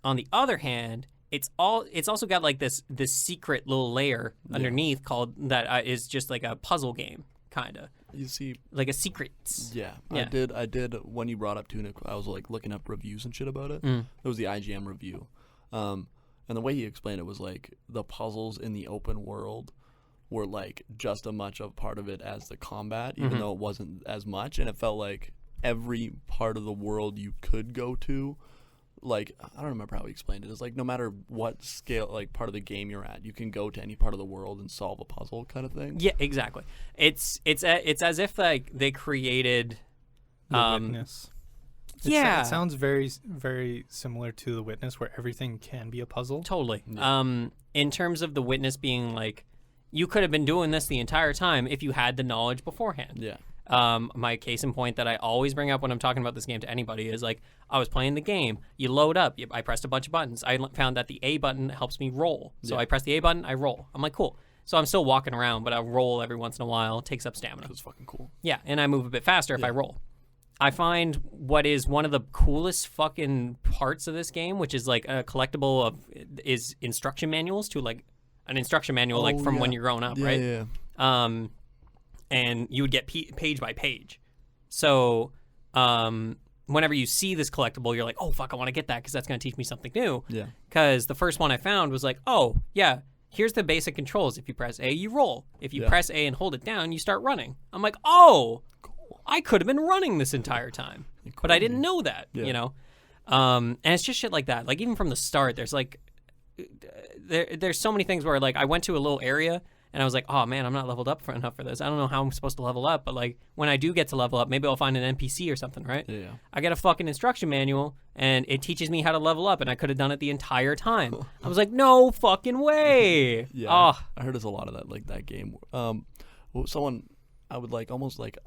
the other hand, it's also got like this secret little layer underneath called that is just like a puzzle game, kind of. You see, like a secret. yeah. Yeah. I did. When you brought up Tunic, I was like looking up reviews and shit about it. Mm. It was the IGN review, and the way he explained it was like the puzzles in the open world were like just as much a part of it as the combat, even though it wasn't as much, and it felt like every part of the world you could go to like, I don't remember how he explained it. It's like no matter what scale, like part of the game you're at, you can go to any part of the world and solve a puzzle kind of thing. Yeah, exactly. It's as if like they created The Witness. Yeah. It sounds very, very similar to The Witness, where everything can be a puzzle. Totally. Yeah. In terms of The Witness being like, you could have been doing this the entire time if you had the knowledge beforehand. Yeah. My case in point that I always bring up when I'm talking about this game to anybody is like, I was playing the game. You load up. I pressed a bunch of buttons. I found that the A button helps me roll. So I press the A button, I roll. I'm like, cool. So I'm still walking around, but I roll every once in a while. It takes up stamina. It's fucking cool. Yeah, and I move a bit faster if I roll. I find what is one of the coolest fucking parts of this game, which is like a collectible is instruction manuals to like an instruction manual like from when you're growing up, right? Yeah. And you would get page by page. So whenever you see this collectible, you're like, oh, fuck, I want to get that because that's going to teach me something new. Yeah. Because the first one I found was like, oh, yeah, here's the basic controls. If you press A, you roll. If you press A and hold it down, you start running. I'm like, oh, cool. I could have been running this entire time. But I didn't know that, you know? And it's just shit like that. Like, even from the start, there's like, there's so many things where like I went to a little area and I was like, oh man, I'm not leveled up enough for this. I don't know how I'm supposed to level up, but like when I do get to level up, maybe I'll find an NPC or something, right? Yeah. I get a fucking instruction manual and it teaches me how to level up, and I could have done it the entire time. I was like, no fucking way. Yeah. Oh. I heard there's a lot of that, like that game. Someone I would like almost like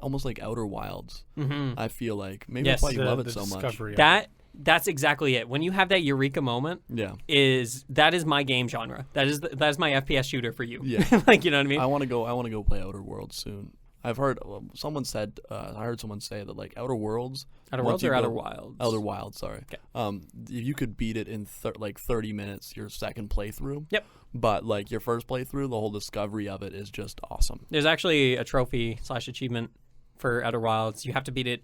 Outer Wilds. Mm-hmm. I feel like maybe that's why you love it so much. That's exactly it. When you have that eureka moment, that is my game genre. That is my FPS shooter for you. Yeah. Like, you know what I mean? I want to go play Outer Worlds soon. I've heard someone said I heard someone say that like Outer Worlds or Outer Wilds? Outer Wilds, sorry. Okay. You could beat it in like 30 minutes your second playthrough. Yep. But like your first playthrough, the whole discovery of it is just awesome. There's actually a trophy / achievement for Outer Wilds. You have to beat it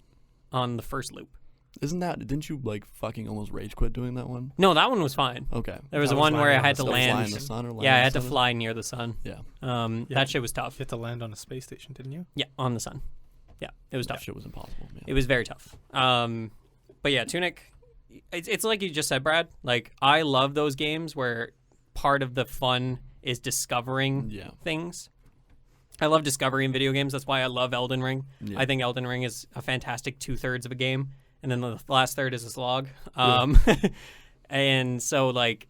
on the first loop. Didn't you like fucking almost rage quit doing that one? No, that one was fine. Okay. There was one where I had to land. Fly in the sun or land yeah, I in had the to sun? fly near the sun. Yeah. That shit was tough. You had to land on a space station, didn't you? Yeah, on the sun. Yeah, it was tough. That shit was impossible. Yeah. It was very tough. But yeah, Tunic, it's like you just said, Brad. Like, I love those games where part of the fun is discovering things. I love discovery in video games. That's why I love Elden Ring. Yeah. I think Elden Ring is a fantastic 2/3 of a game, and then the last third is a slog. And so, like,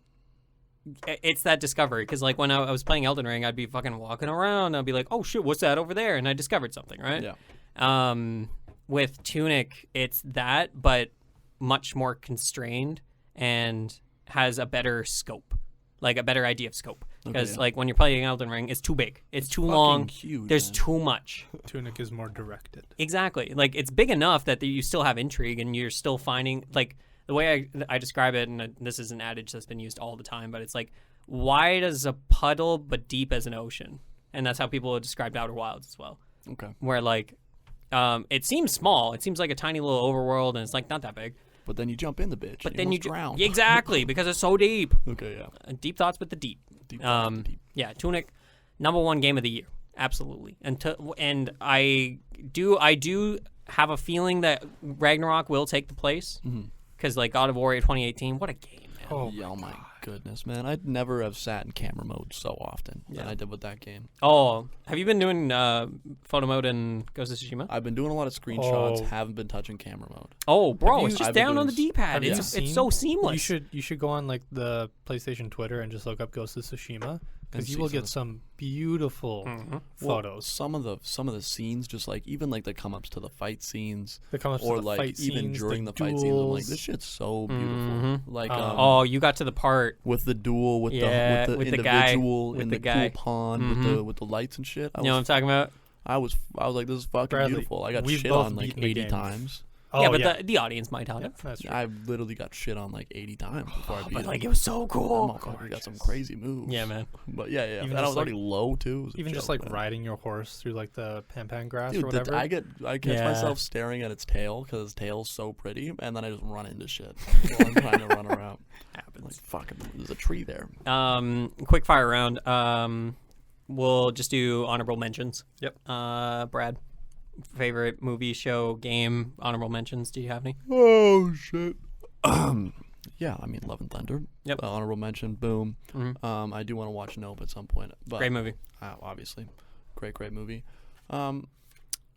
it's that discovery. Because, like, when I was playing Elden Ring, I'd be fucking walking around. I'd be like, oh, shit, what's that over there? And I discovered something, right? Yeah. With Tunic, it's that, but much more constrained and has a better scope. Like, a better idea of scope. Because, like, when you're playing Elden Ring, it's too big. It's too long. Huge, There's man. too much. Tunic is more directed. Exactly. Like, it's big enough that you still have intrigue and you're still finding, like, the way I describe it, and this is an adage that's been used all the time, but it's like, wide as a puddle but deep as an ocean. And that's how people have described Outer Wilds as well. Okay. Where, like, it seems small. It seems like a tiny little overworld, and it's, like, not that big. But then you jump in the bitch. But then you drown. Exactly, because it's so deep. Okay, yeah. Deep thoughts with the deep. Deep thoughts with the deep. Yeah, Tunic, #1 game of the year, absolutely. And I do have a feeling that Ragnarok will take the place, because like God of War 2018, what a game, man. Oh my goodness, man! I'd never have sat in camera mode so often than I did with that game. Oh, have you been doing photo mode in Ghost of Tsushima? I've been doing a lot of screenshots. Haven't been touching camera mode. Oh, bro, it's just down on the D-pad. It's so seamless. You should go on like the PlayStation Twitter and just look up Ghost of Tsushima, because you will get some beautiful photos. Well, some of the scenes, just like even like the come ups to the fight scenes, or like fight even scenes, during the fight scenes, I'm like, this shit's so beautiful. Like you got to the part with the duel with the individual in the cool pond with the lights and shit. You know what I'm talking about? I was like, this is fucking beautiful. I got shit on like 80 times. The audience might have it. That's true. I literally got shit on like 80 times before I beat but it. like, it was so cool. I got some crazy moves. Yeah, man. But yeah. Even And I was already low too. Even just like riding your horse through like the pampan grass Dude, or whatever. I catch myself staring at its tail because its tail's so pretty, and then I just run into shit while I'm trying to run around. Happens. Like, fucking, there's a tree there. Quick fire round. We'll just do honorable mentions. Yep. Brad, favorite movie, show, game, honorable mentions. Do you have any? Oh shit. Yeah, I mean, Love and Thunder. Yep. Honorable mention. Boom. Mm-hmm. I do want to watch Nope at some point. But, Great movie. Obviously. Great movie.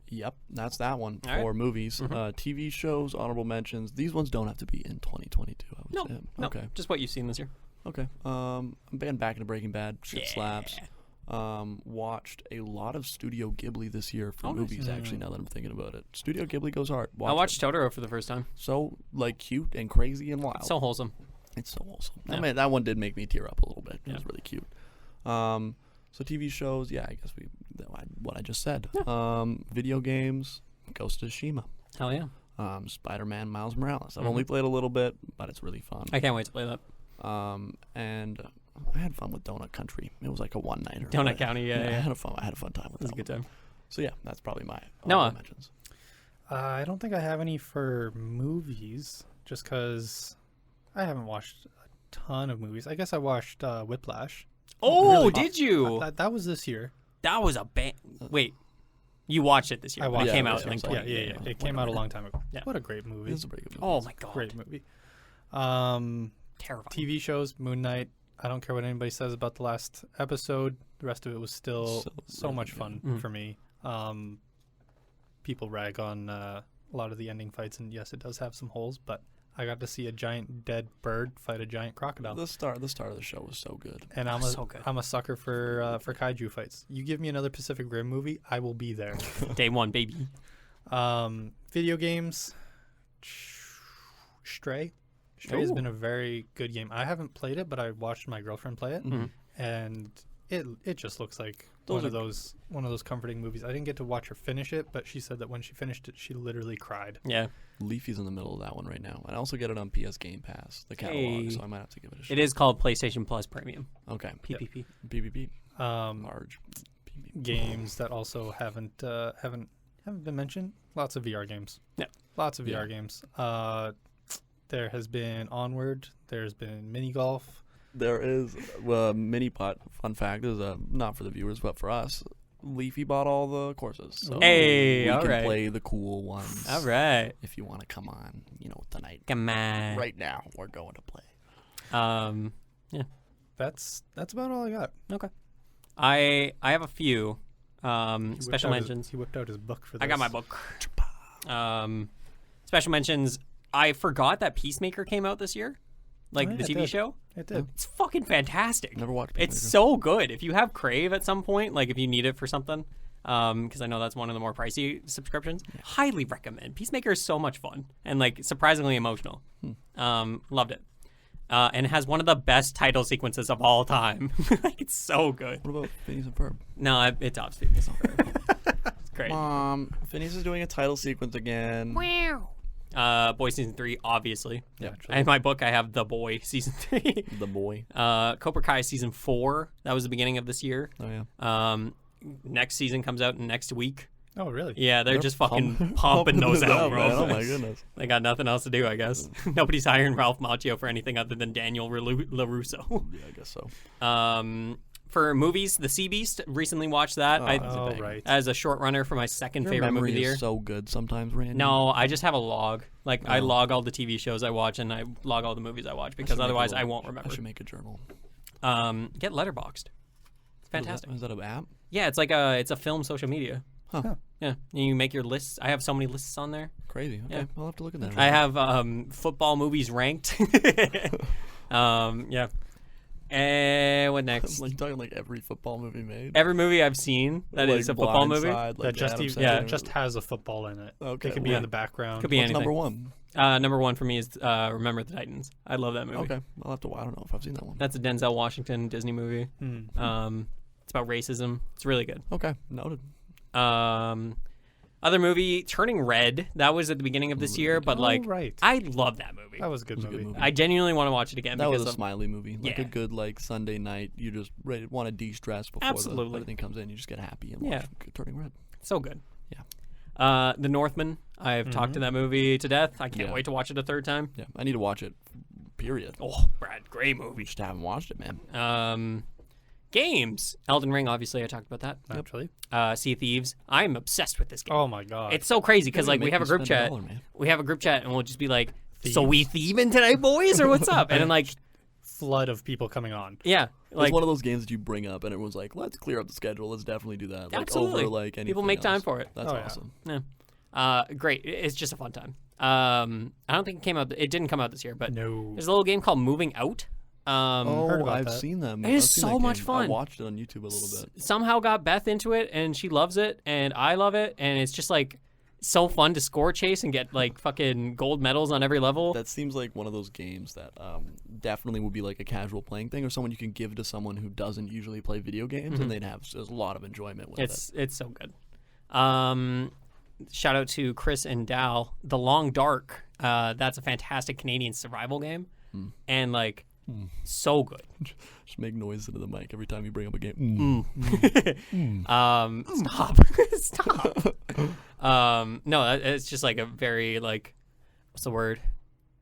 Yep, that's that one All for right. movies. TV shows, honorable mentions. These ones don't have to be in 2022, I would say. No, Okay. just what you've seen this year. Okay. I'm getting back into Breaking Bad. Shit slaps. Watched a lot of Studio Ghibli this year for movies, actually, now that I'm thinking about it. Studio Ghibli goes hard. I watched Totoro for the first time. So, like, cute and crazy and wild. So wholesome. It's so wholesome. Yeah. I mean, that one did make me tear up a little bit. It Yeah. was really cute. So TV shows, yeah, I guess what I just said. Yeah. Video games, Ghost of Tsushima. Hell yeah. Spider-Man, Miles Morales. I've only played a little bit, but it's really fun. I can't wait to play that. And I had fun with Donut Country. It was like a one-nighter. Donut County, yeah. I had a fun time with that. It was a good time. So yeah, that's probably my Noah. mentions. I don't think I have any for movies, just because I haven't watched a ton of movies. I guess I watched Whiplash. Oh, Really? did you? That was this year. That was a Wait, you watched it this year? I but watched it came it out this in year. like Yeah. 20. It came out a long time ago. Yeah. What a great movie. It's a pretty good movie. Oh my god. Great movie. Terrifying. TV shows, Moon Knight. I don't care what anybody says about the last episode. The rest of it was still so really much good. fun for me. People rag on a lot of the ending fights, and yes, it does have some holes, but I got to see a giant dead bird fight a giant crocodile. The start of the show was so good. And So good. I'm a sucker for kaiju fights. You give me another Pacific Rim movie, I will be there. Day one, baby. Video games, Stray. Stray has Ooh. been a very good game. I haven't played it, but I watched my girlfriend play it, and it just looks like one of those comforting movies. I didn't get to watch her finish it, but she said that when she finished it, she literally cried. Yeah. Leafy's in the middle of that one right now. I also get it on PS Game Pass, the catalog, Hey. so I might have to give it a shot. It is called PlayStation Plus Premium. Okay. PPP. PPP. Um, Large. PPP. games that also haven't been mentioned. Lots of VR games. Yeah. Lots of VR games. There has been Onward. There's been mini golf. There is mini putt. Fun fact is not for the viewers, but for us. Leafy bought all the courses, so Hey, we all can right. play the cool ones. All right. If you want to come on, tonight. Come on. Right now, we're going to play. Yeah. That's about all I got. Okay. I have a few special mentions. He whipped out his book for this. I got my book. Special mentions. I forgot that Peacemaker came out this year, like Oh, yeah, the it TV did. show. It did. It's fucking fantastic. Never watched. It's Peacemaker. so good. If you have Crave at some point, like if you need it for something, because I know that's one of the more pricey subscriptions, highly recommend. Peacemaker is so much fun and like surprisingly emotional. Loved it. And it has one of the best title sequences of all time. Like it's so good. What about Phineas and Ferb? No, it tops Phineas and Ferb. It's great. Mom, Phineas is doing a title sequence again. Boy season 3, obviously. Yeah. In my book, I have The Boy season 3. The boy. Cobra Kai season 4. That was the beginning of this year. Oh yeah. Next season comes out next week. Oh, really? Yeah, they're just fucking pumping those out, bro. Man. Oh my goodness. They got nothing else to do, I guess. Nobody's hiring Ralph Macchio for anything other than Daniel LaRusso. Yeah, I guess so. For movies, The Sea Beast, recently watched that. Oh, right. As a short runner for my second Your favorite memory movie of the year. is so good sometimes, Randy. No, I just have a log. Like, I log all the TV shows I watch and I log all the movies I watch because otherwise I won't remember. I should make a journal. Get Letterboxd. It's fantastic. Is that an app? Yeah, it's like it's a film social media. Huh. Yeah, you make your lists. I have so many lists on there. Crazy. Okay, Yeah. I'll have to look at that. I have football movies ranked. Yeah. And what next? Like talking like every football movie made. Every movie I've seen that is a football movie. Blindside, like That just Adam even, Sandler. that just has a football in it. Okay, It could be well, in the background. Could be What's anything. number one? Number one for me is Remember the Titans. I love that movie. Okay, I'll have to. I don't know if I've seen that one. That's a Denzel Washington Disney movie. It's about racism. It's really good. Okay, noted. Other movie, Turning Red. That was at the beginning of this year, but like, right. I love that movie. That was a good It was a good movie. movie. I genuinely want to watch it again That was because a of, smiley movie, like Yeah. a good like Sunday night. You just want to de-stress before Absolutely. everything comes in. You just get happy and Yeah. watch Turning Red. so good. Yeah. The Northman. I've talked to that movie to death. I can't Yeah. wait to watch it a third time. Yeah, I need to watch it. Period. Oh, Brad, great movie. Just haven't watched it, man. Games. Elden Ring, obviously, I talked about that. Naturally. Sea of Thieves. I'm obsessed with this game. Oh my god. It's so crazy because Really like we make have a me group spend chat. $1, man. We have a group chat and we'll just be like so we thieving today, boys, or what's up? And then like flood of people coming on. Yeah, like it's one of those games that you bring up and everyone's like, let's clear up the schedule. Let's definitely do that. Like, absolutely. Over like anything people make else. time for it. That's awesome. Yeah. Great. It's just a fun time. I don't think it came out. It didn't come out this year, but No. there's a little game called Moving Out. heard about I've that. seen them. It is I've seen so that much game. fun. I watched it on YouTube a little bit. Somehow got Beth into it, and she loves it, and I love it, and it's just like so fun to score chase and get like fucking gold medals on every level. That seems like one of those games that definitely would be like a casual playing thing, or someone you can give to someone who doesn't usually play video games, and they'd have a lot of enjoyment with it. It's so good. Shout out to Chris and Dal. The Long Dark. That's a fantastic Canadian survival game, and like so good. Just make noise into the mic every time you bring up a game. Stop. Stop. No, it's just like a very like, what's the word?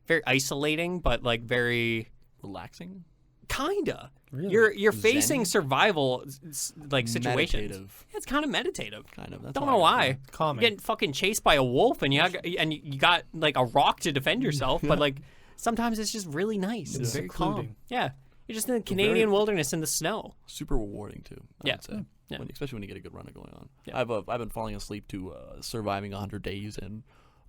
Very isolating, but like very Relaxing. kinda. Really? You're facing Zen? survival like situations. Meditative. It's kind of meditative. Kind of. That's Don't all know I why. got. Calming. You're getting fucking chased by a wolf, and you got like a rock to defend yourself. But like sometimes it's just really nice. It's very calm. secluding. Yeah, you're just in the Canadian very- wilderness in the snow. Super rewarding too. I would say. Yeah. Especially when you get a good run going on. Yeah. I've been falling asleep to surviving 100 days in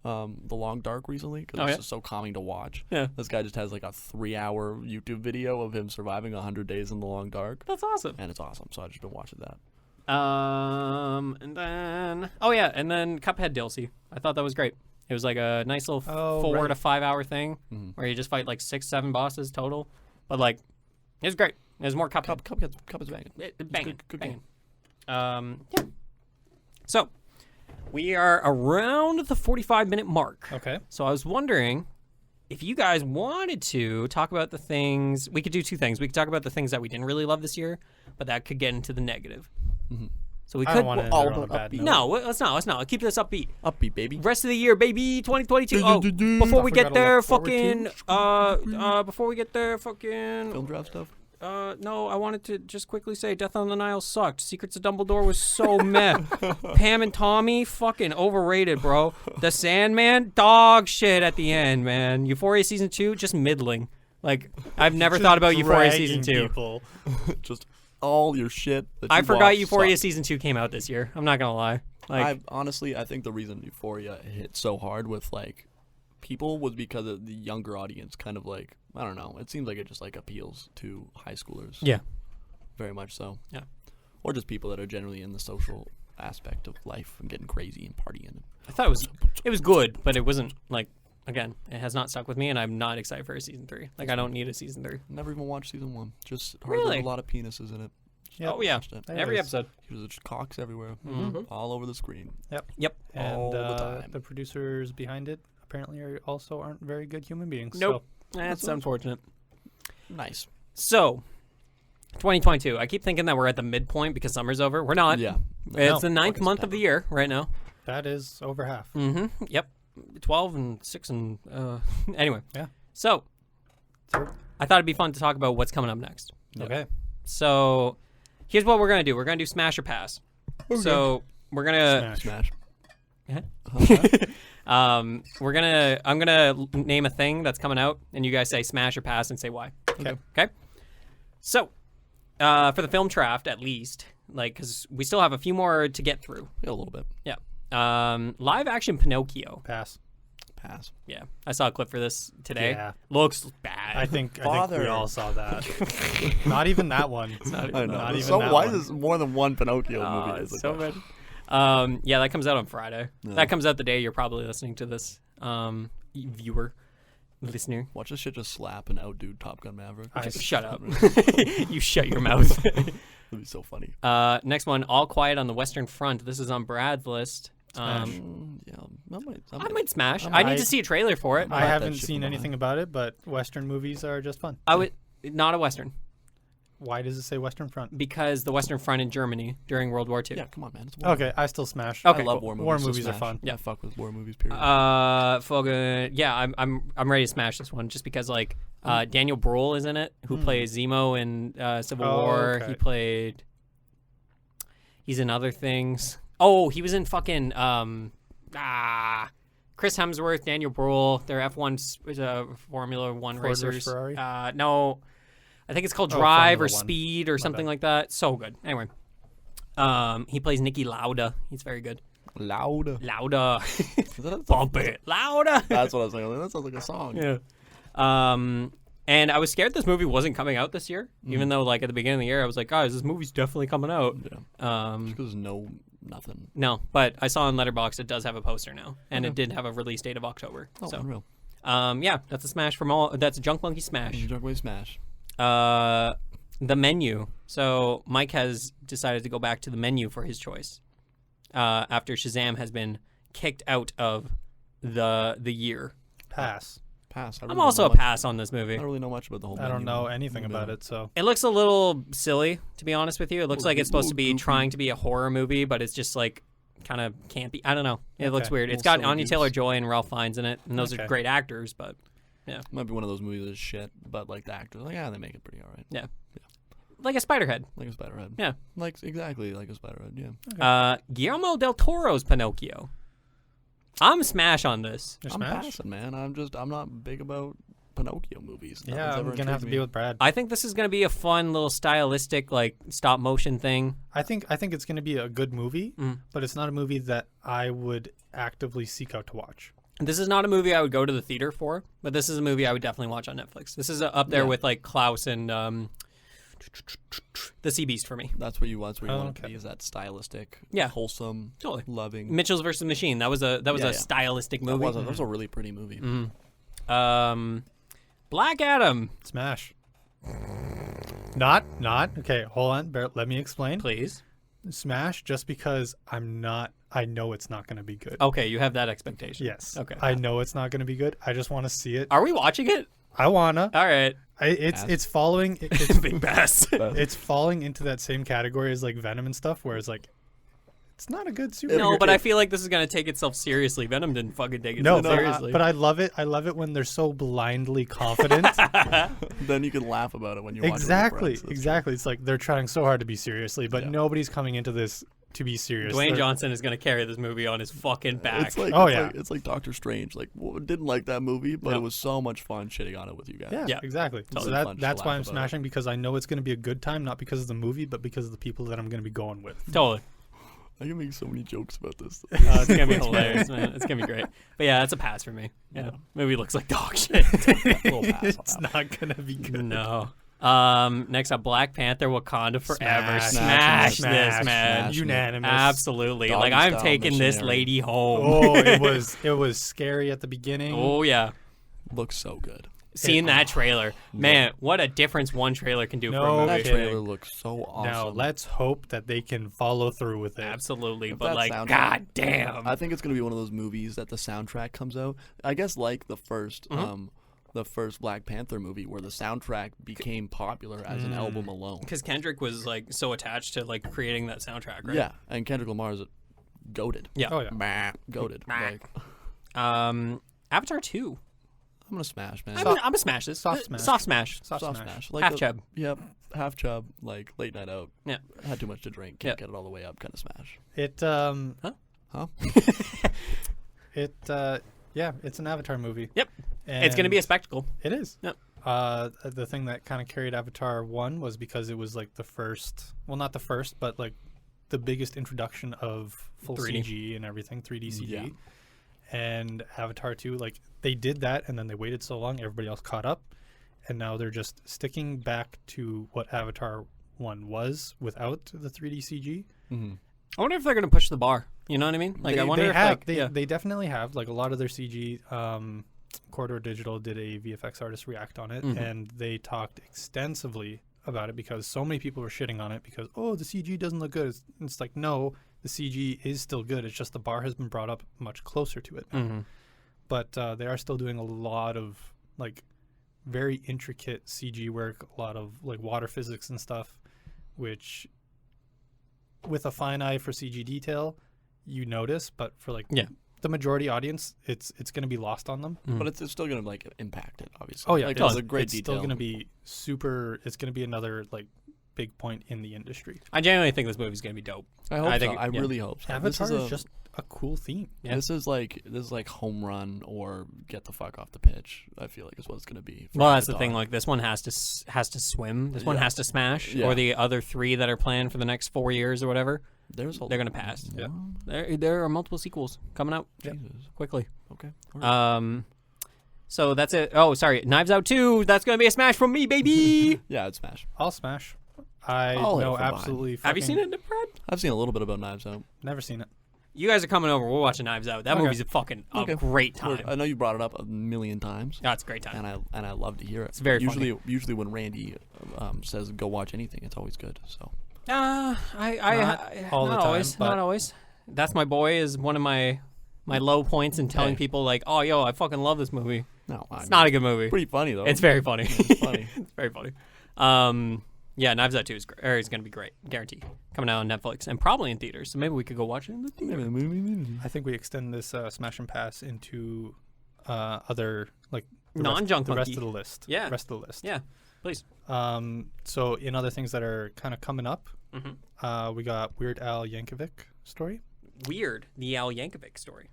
The Long Dark recently because Oh, it's yeah? just so calming to watch. Yeah. This guy just has like a 3-hour YouTube video of him surviving 100 days in The Long Dark, That's awesome. and it's awesome. So I've just been watching that. And then and then Cuphead DLC. I thought that was great. It was like a nice little 4 to 5 hour thing where you just fight like 6-7 bosses total. But like, it was great. There's more Cuphead. Cuphead's banging. Banging. Good banging. game. Yeah. So we are around the 45-minute mark. Okay. So I was wondering if you guys wanted to talk about the things. We could do two things. We could talk about the things that we didn't really love this year, but that could get into the negative. So we I could. don't want to end all it on a about bad upbeat. note. No, let's not. Let's not. Let's keep this upbeat. Upbeat, baby. Rest of the year, baby, 2022. Oh, before we Stuff we get gotta there, look forward fucking, before we get there, fucking, Film draft stuff. no, I wanted to just quickly say Death on the Nile sucked. Secrets of Dumbledore was so meh. Pam and Tommy, fucking overrated, bro. The Sandman, dog shit at the end, man. Euphoria Season 2, just middling. Like, I've never thought about Euphoria Season 2. People. Just all your shit. That I you forgot watched Euphoria sucked. Season 2 came out this year. I'm not gonna lie. Like, I think the reason Euphoria hit so hard with like people was because of the younger audience. Kind of like, I don't know. It seems like it just like appeals to high schoolers. yeah. Very much so. Yeah. Or just people that are generally in the social aspect of life and getting crazy and partying. I thought it was good, but it wasn't like, again, it has not stuck with me, and I'm not excited for a Season 3. Like, I don't need a Season 3. Never even watched season 1. Just heard Really? there's a lot of penises in it. Yep. Oh, yeah. Watched it. Every There is. episode. There's just cocks everywhere, Mhm. all over the screen. Yep. And All the time. the producers behind it apparently aren't very good human beings. Nope. So That's unfortunate. Nice. So, 2022. I keep thinking that we're at the midpoint because summer's over. We're not. Yeah. It's No. the 9th August, month of the year right now. that is over half. Mm-hmm. Yep. 12 and 6 and anyway. Yeah. So, So- I thought it'd be fun to talk about what's coming up next. Okay. So, here's what we're gonna do. We're gonna do Smash or Pass. So we're gonna Smash. Smash. I'm gonna name a thing that's coming out, and you guys say Smash or Pass and say why. Okay. Okay. So, for the film draft, at least, like, because we still have a few more to get through. Yeah, a little bit. Yeah. Live action Pinocchio. Pass. Pass. Yeah, I saw a clip for this today. Yeah. Looks bad. I think we Father. all saw that. Not even that one. not I know. Not even so that why one. is this more than one Pinocchio Oh, movie? it's Is so like bad. Yeah, that comes out on Friday. Yeah. That comes out the day you're probably listening to this, viewer, listener. Watch this shit just slap and outdo Top Gun Maverick. Shut up. You shut your mouth. That'd be so funny. Next one, All Quiet on the Western Front. This is on Brad's list. Smash. Yeah, I might smash. I I need might- to see a trailer for it. I that haven't shit seen from anything about it, but Western movies are just fun. I would not a Western Why does it say Western Front? because the Western Front in Germany during World War II. Yeah, come on, man. It's war. Okay, I still smash. Okay. I love war movies. War so movies are smash. fun. Yeah, fuck with war movies. Period. Fucking yeah, I'm ready to smash this one just because like Daniel Bruhl is in it, who plays Zemo in Civil Oh, War. okay. He's in other things. Oh, he was in fucking Chris Hemsworth, Daniel Bruhl. They're F1 Formula One Ford versus racers. Ferrari? No, I think it's called Drive or Formula One. Speed or something bad. like that. So good. Anyway, he plays Niki Lauda. He's very good. Lauda. Lauda, Is that a- bump it, Lauda. That's what I was saying. That sounds like a song. Yeah. And I was scared this movie wasn't coming out this year, even though like at the beginning of the year I was like, guys, this movie's definitely coming out. Yeah. Because nothing. No, but I saw on Letterboxd it does have a poster now, and it did have a release date of October. Oh, So, unreal. yeah, that's a smash from all. That's a Junk Monkey smash. Drugway Smash. The Menu. So Mike has decided to go back to The Menu for his choice after Shazam has been kicked out of the year. Pass. Pass. I'm also a pass on this movie. I don't really know much about the whole I don't menu. know anything about it, so It looks a little silly, to be honest with you. It looks like it's supposed to be Little goofy. trying to be a horror movie, but it's just like kind of campy. I don't know. It looks Okay. weird. It's Little got silly Anya goose. Taylor-Joy and Ralph Fiennes in it, and those are Okay. great actors, but Might be one of those movies that's shit, but like the actors, like, they make it pretty alright. yeah. Like a Spiderhead. Like a Spiderhead. Yeah. Like exactly like a Spiderhead. Yeah. Guillermo del Toro's Pinocchio. I'm smash on this. You're I'm smashed. passing, man. I'm not big about Pinocchio movies. Yeah, Nothing's I'm ever gonna have to intrigued be me. with Brad. I think this is going to be a fun little stylistic, like stop motion thing. I think it's gonna be a good movie, Mm. but it's not a movie that I would actively seek out to watch. This is not a movie I would go to the theater for, but this is a movie I would definitely watch on Netflix. This is up there Yeah. with like Klaus and The Sea Beast for me. That's what you want. That's what you Oh, want it to okay. be. Is that stylistic? Yeah. Wholesome. Totally. Loving. Mitchell's versus Machine. That was a Yeah. stylistic That movie. was a really pretty movie. Black Adam, Smash. Not. Okay, hold on. Let me explain. please. Smash, just because I know it's not gonna be good. Okay, you have that expectation. Yes. Okay. I know it's not gonna be good. I just want to see it. Are we watching it? I wanna. All right. It's following. It's Big pass. it's falling into that same category as like Venom and stuff, where it's like, it's not a good superhero. No, but I feel like this is gonna take itself seriously. Venom didn't fucking take No, itself seriously. but I love it. I love it when they're so blindly confident. Then you can laugh about it when you watch it. with Exactly. friends. That's Exactly. It's like they're trying so hard to be seriously, but Yeah. nobody's coming into this to be serious. Dwayne They're- Johnson is gonna carry this movie on his fucking back. It's like, Oh, it's yeah. like, it's like Doctor Strange. Like, didn't like that movie, but No. it was so much fun shitting on it with you guys. Yeah, Yeah. exactly. Totally So fun just to that's why laugh I'm about it. smashing, because I know it's going to be a good time, not because of the movie, but because of the people that I'm going to be going with. Totally. I can make so many jokes about this. It's gonna be hilarious, man. It's gonna be great. But yeah, that's a pass for me. Yeah, movie looks like dog shit. Little pass on It's that. not going to be good. No. Next up, Black Panther: Wakanda Forever. Smash, Smash, smash, this, man. smash. Unanimous. Absolutely. Doggy Like I'm style taking this missionary. lady home. Oh, it was scary at the beginning. Oh yeah. Looks so good. Seeing that trailer, man, what a difference one trailer can do for a No movie. That kidding. trailer looks so awesome. Now let's hope that they can follow through with it. Absolutely, If but that like, soundtrack- god damn. I think it's gonna be one of those movies that the soundtrack comes out. I guess like the first Black Panther movie, where the soundtrack became popular as an album alone. Because Kendrick was like so attached to like creating that soundtrack, right? Yeah, and Kendrick Lamar is goated. Yeah. Oh, yeah. Bah, goated. Bah. Like, Avatar 2. I'm gonna smash, man. I'm gonna smash this. Soft smash. Soft smash. Soft Soft smash. smash. Like Half a- chub. Yep, half chub. Like late night out. Yeah. Had too much to drink. Can't Yeah. get it all the way up. Kind of smash. It Huh? it yeah, it's an Avatar movie. Yep. It's gonna be a And spectacle. It is. Yep. The thing that kind of carried Avatar 1 was because it was like the first, well, not the first, but like the biggest introduction of full 3D. CG and everything, 3D CG. Yeah. And Avatar 2, like they did that and then they waited so long, everybody else caught up. And now they're just sticking back to what Avatar 1 was without the 3D CG. Mm-hmm. I wonder if they're gonna push the bar. You know what I mean? Like I wonder They if have, like yeah. they definitely have, like a lot of their CG. Corridor Digital did a VFX artist react on it, Mhm. and they talked extensively about it because so many people were shitting on it because, oh, the CG doesn't look good. It's like, no, the CG is still good. It's just the bar has been brought up much closer to it now. Mhm. But they are still doing a lot of like very intricate CG work, a lot of like water physics and stuff, which with a fine eye for CG detail, you notice, but for like Yeah. the majority audience, it's going to be lost on them. Mhm. But it's still gonna like impact it, obviously. Oh yeah, like it's, it's a great it's detail. still going to be super. It's going to be another like big point in the industry. I genuinely think this movie's gonna be dope. I hope think so. I really hope so. Avatar is just a cool theme. Yeah. This is like home run or get the fuck off the pitch. I feel like is what it's gonna be. Well, that's the thing. Like this one has to swim. This one has to smash. Yeah. Or the other 3 that are planned for the next 4 years or whatever, they're gonna pass. Yeah. There are multiple sequels coming out quickly. Okay. All right. So that's it. Oh, sorry. Knives Out 2. That's gonna be a smash from me, baby. Yeah, it's smash. I'll smash. I I'll hit know from absolutely. Have you seen it, Brad? I've seen a little bit about Knives Out. Never seen it. You guys are coming over. We're watching Knives Out. That movie's a fucking great time. I know you brought it up a million times. That's a great time. And I love to hear it. It's very usually when Randy says go watch anything, it's always good. So. Not always. That's my boy is one of my low points in telling people like, oh, yo, I fucking love this movie. No, it's not a good movie. Pretty funny though. It's very funny. It's funny. It's very funny. Yeah, Knives Out 2 is going to be great, guaranteed. Coming out on Netflix and probably in theaters. So maybe we could go watch it in the theater. I think we extend this Smash and Pass into other like non-junk the rest of the list. Yeah, rest of the list. Yeah, please. So in other things that are kind of coming up, Mm-hmm. we got Weird Al Yankovic story. The Al Yankovic story.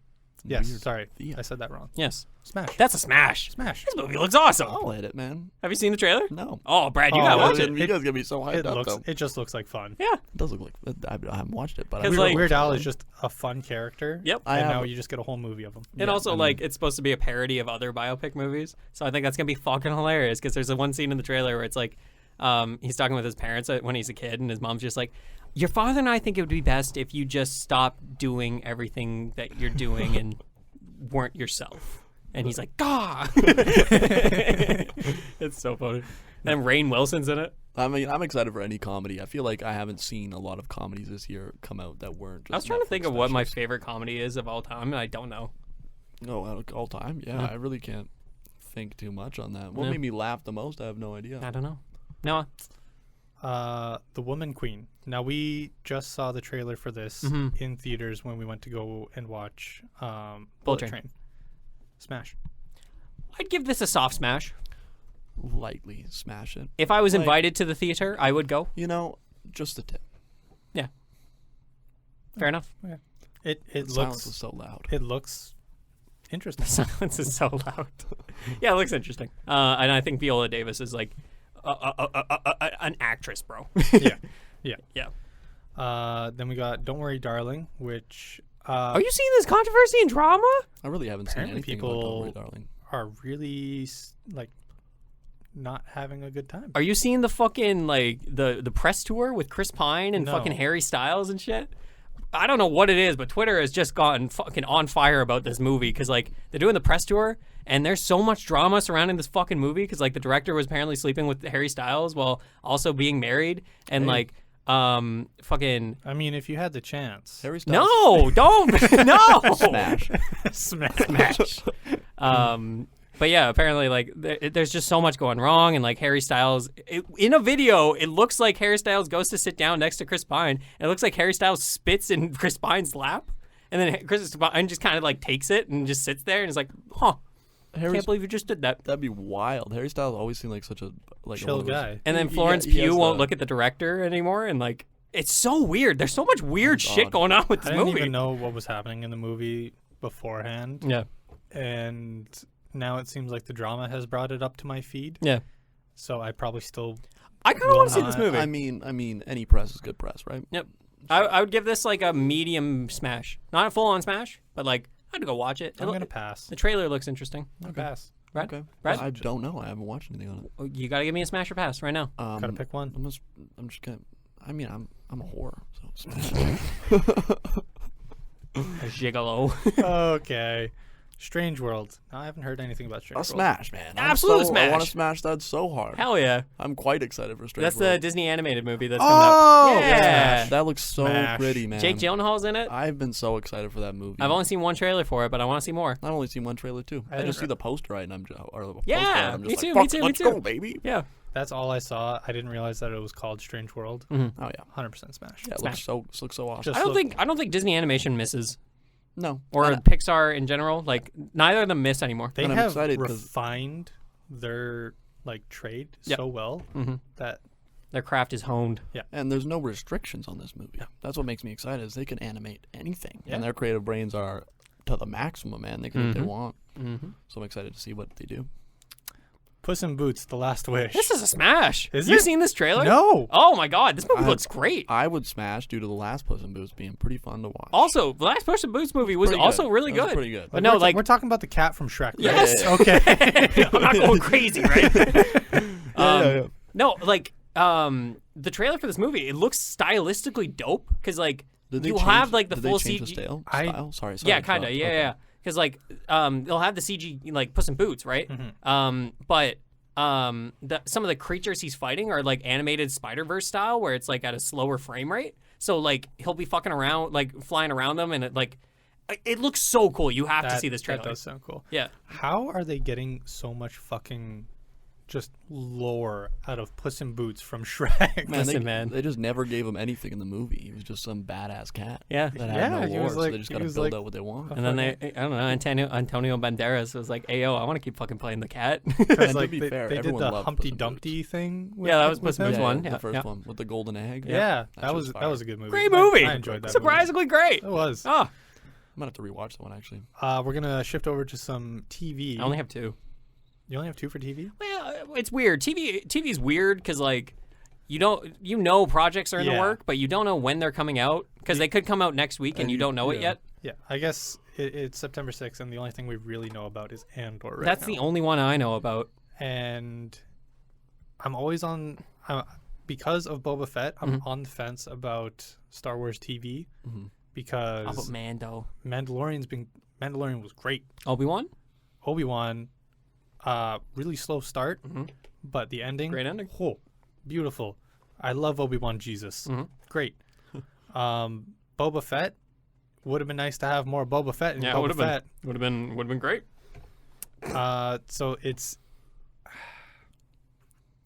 Yes, Weird. sorry, Yeah. I said that wrong. Yes. Smash. That's a smash. Smash. This movie looks awesome. I'll hit it, man. Have you seen the trailer? No. Oh, Brad, you gotta watch it. You guys gonna be so hyped up though. It just looks like fun. Yeah. It does look like I haven't watched it, but Weird Al is just a fun character. Yep. And now you just get a whole movie of him. And also, like, it's supposed to be a parody of other biopic movies. So I think that's going to be fucking hilarious because there's one scene in the trailer where it's like, he's talking with his parents when he's a kid, and his mom's just like, your father and I think it would be best if you just stopped doing everything that you're doing and weren't yourself. And he's like, "Gah!" It's so funny. And Rainn Wilson's in it. I mean, I'm excited for any comedy. I feel like I haven't seen a lot of comedies this year come out that weren't just I was trying to Netflix think of what my specials. favorite comedy is of all time, and I don't know. No, all time? Yeah, I really can't think too much on that. What made me laugh the most? I have no idea. I don't know. Noah? The Woman Queen. Now, we just saw the trailer for this in theaters when we went to go and watch Bullet Train. Smash. I'd give this a soft smash. Lightly smash it. If I was invited to the theater, I would go. You know, just a tip. Yeah. Fair enough. Yeah. It Silence looks is so loud. It looks interesting. Silence is so loud. Yeah, it looks interesting. And I think Viola Davis is like an actress, bro. Yeah. Then we got Don't Worry, Darling, which are you seeing this controversy and drama? I really haven't seen apparently anything about Don't Worry, people Darling. are really like not having a good time. Are you seeing the fucking like the press tour with Chris Pine and No. fucking Harry Styles and shit? I don't know what it is, but Twitter has just gotten fucking on fire about this movie because like they're doing the press tour and there's so much drama surrounding this fucking movie because like the director was apparently sleeping with Harry Styles while also being married and like fucking. I mean, if you had the chance. Harry Styles. No, don't no Smash. Smash. But yeah, apparently, like, there's just so much going wrong, and like Harry Styles, in a video, it looks like Harry Styles goes to sit down next to Chris Pine, and it looks like Harry Styles spits in Chris Pine's lap, and then Chris Pine just kind of like takes it and just sits there and is like, "Huh, can't believe you just did that." That'd be wild. Harry Styles always seemed like such a Chill guy. And then Florence Pugh won't look at the director anymore, and like, it's so weird. There's so much weird shit going on with this I didn't movie. even know what was happening in the movie beforehand. Yeah. And now it seems like the drama has brought it up to my feed. Yeah. So I probably still. I kind of want to see this movie. I mean, any press is good press, right? Yep. I would give this like a medium smash, not a full-on smash, but like I'd go watch it. I'm gonna pass. The trailer looks interesting. I'll pass. Brad? Okay. Brad? I don't know. I haven't watched anything on it. Oh, you gotta give me a smash or pass right now. Gotta pick one. I'm just gonna. I mean, I'm a whore. So A gigolo. Okay. Strange World. No, I haven't heard anything about Strange a World. smash, man. Absolute smash. I want to smash that so hard. Hell yeah. I'm quite excited for Strange That's World. the Disney animated movie that's coming out. Yeah. That looks so Smash. pretty, man. Jake Gyllenhaal's in it. I've been so excited for that movie. I've only seen one trailer for it, but I want to see more. I've only seen one trailer too. I just see the poster right, and I'm just, Yeah, I'm me just too, like, me fuck, too. let's go, baby. Yeah. That's all I saw. I didn't realize that it was called Strange World. Oh yeah, 100% smash. yeah. It Smash. looks so awesome. Just I don't think Disney animation misses. No, Or Pixar in general. Like neither of them miss anymore. They And I'm have excited 'cause- refined their like trade Yep. so well Mm-hmm. that Their craft is honed. Yeah. And there's no restrictions on this movie. That's what makes me excited is they can animate anything. And their creative brains are to the maximum, man. They can do what they want. So I'm excited to see what they do. Puss in Boots: The Last Wish. This is a smash. Is you it? seen this trailer? No. Oh my god, this movie looks great. I would smash due to the last Puss in Boots being pretty fun to watch. Also, the last Puss in Boots movie was Pretty also good. really That was good. pretty good. But no, we're talking about the cat from Shrek. Right? Yes. Okay. I'm not going crazy, right? Yeah. No, like the trailer for this movie, it looks stylistically dope because like you have like the full CG CG. style? Sorry. Yeah, kind of. Yeah. Because like they'll have the CG like Puss in Boots, right? But some of the creatures he's fighting are like animated Spider-Verse style, where it's like at a slower frame rate. So like he'll be fucking around, like flying around them, and it looks so cool. You have to see this trailer. That does sound cool. Yeah. How are they getting so much fucking just lore out of Puss in Boots from Shrek? Man. They just never gave him anything in the movie. He was just some badass cat. Yeah. That had no he lore, was so like- they just he got to was build like- out what they want. And then I don't know, Antonio Banderas was like, "Hey yo, I want to keep fucking playing the cat." Because And to like be they, fair, they did everyone the loved Humpty Puss in Dumpty thing. With, Yeah, that was with Puss in Boots him. one. the Yeah, first yeah. one with the golden egg. Yeah, That that shit was was that fire. was a good movie. Great movie. I enjoyed that. Surprisingly great. Movie. It was. Oh, I might have to rewatch that one actually. We're gonna shift over to some TV. I only have 2. You only have 2 for TV? Well, it's weird. TV's weird because like you know projects are in the Yeah. work, but you don't know when they're coming out because they could come out next week and you don't know it yet. Yeah, I guess it's September 6th, and the only thing we really know about is Andor right That's now. the only one I know about. And I'm always on because of Boba Fett. I'm on the fence about Star Wars TV because How about Mando? Mandalorian was great. Obi-Wan? Obi-Wan, really slow start, but the ending, Great ending. Oh, beautiful. I love Obi-Wan Jesus. Great. Boba Fett would have been nice to have more Boba Fett in Boba Fett. Would have been great. So it's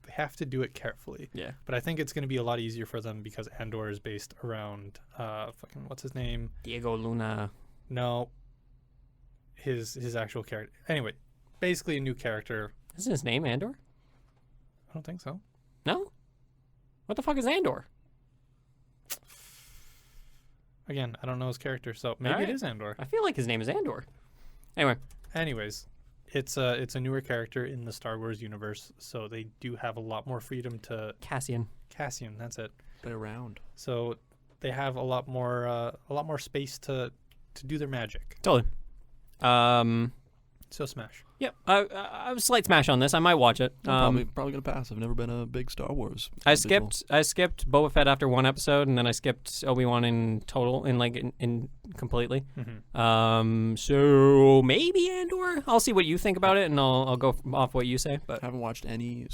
they have to do it carefully. Yeah. But I think it's going to be a lot easier for them because Andor is based around fucking what's his name? Diego Luna. No. His actual character. Anyway, basically a new character. Isn't his name Andor? I don't think so. No. What the fuck is Andor? Again, I don't know his character, so maybe Alright. it is Andor. I feel like his name is Andor. Anyway. Anyways, it's a newer character in the Star Wars universe, so they do have a lot more freedom to Cassian. that's it. They're around. So they have a lot more space to do their magic. Totally. So Smash. Yep. I have a slight smash on this. I might watch it. Probably gonna pass. I've never been a big Star Wars. I individual. skipped Boba Fett after one episode, and then I skipped Obi-Wan in total, in completely. So maybe Andor. I'll see what you think about it, and I'll go off what you say. But I haven't watched any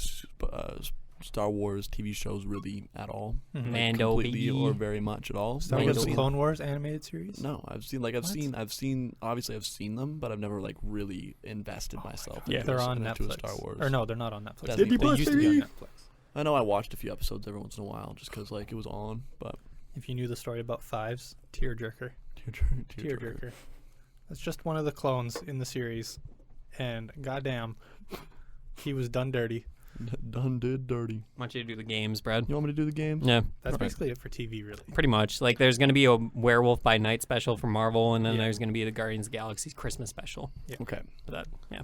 Star Wars TV shows really at all. Like, Mando, completely baby. or very much at all. Star Like, Wars I've The seen- Clone Wars animated series? No, I've seen obviously I've seen them, but I've never like really invested myself. Yeah. into They're a- on into Netflix. a Star Wars. Or no, they're not on Netflix. Disney They Plus, used to be on baby. Netflix. I know I watched a few episodes every once in a while just because like it was on, but If you knew the story about Fives, tearjerker. Tearjerker. That's just one of the clones in the series, and goddamn, he was done dirty. Done did dirty. I want you to do the games, Brad. You want me to do the games? Yeah, That's basically it for TV, really. pretty much. Like, there's gonna be a Werewolf by Night special for Marvel, and then Yeah. there's gonna be the Guardians of the Galaxy Christmas special. Okay. For that, yeah.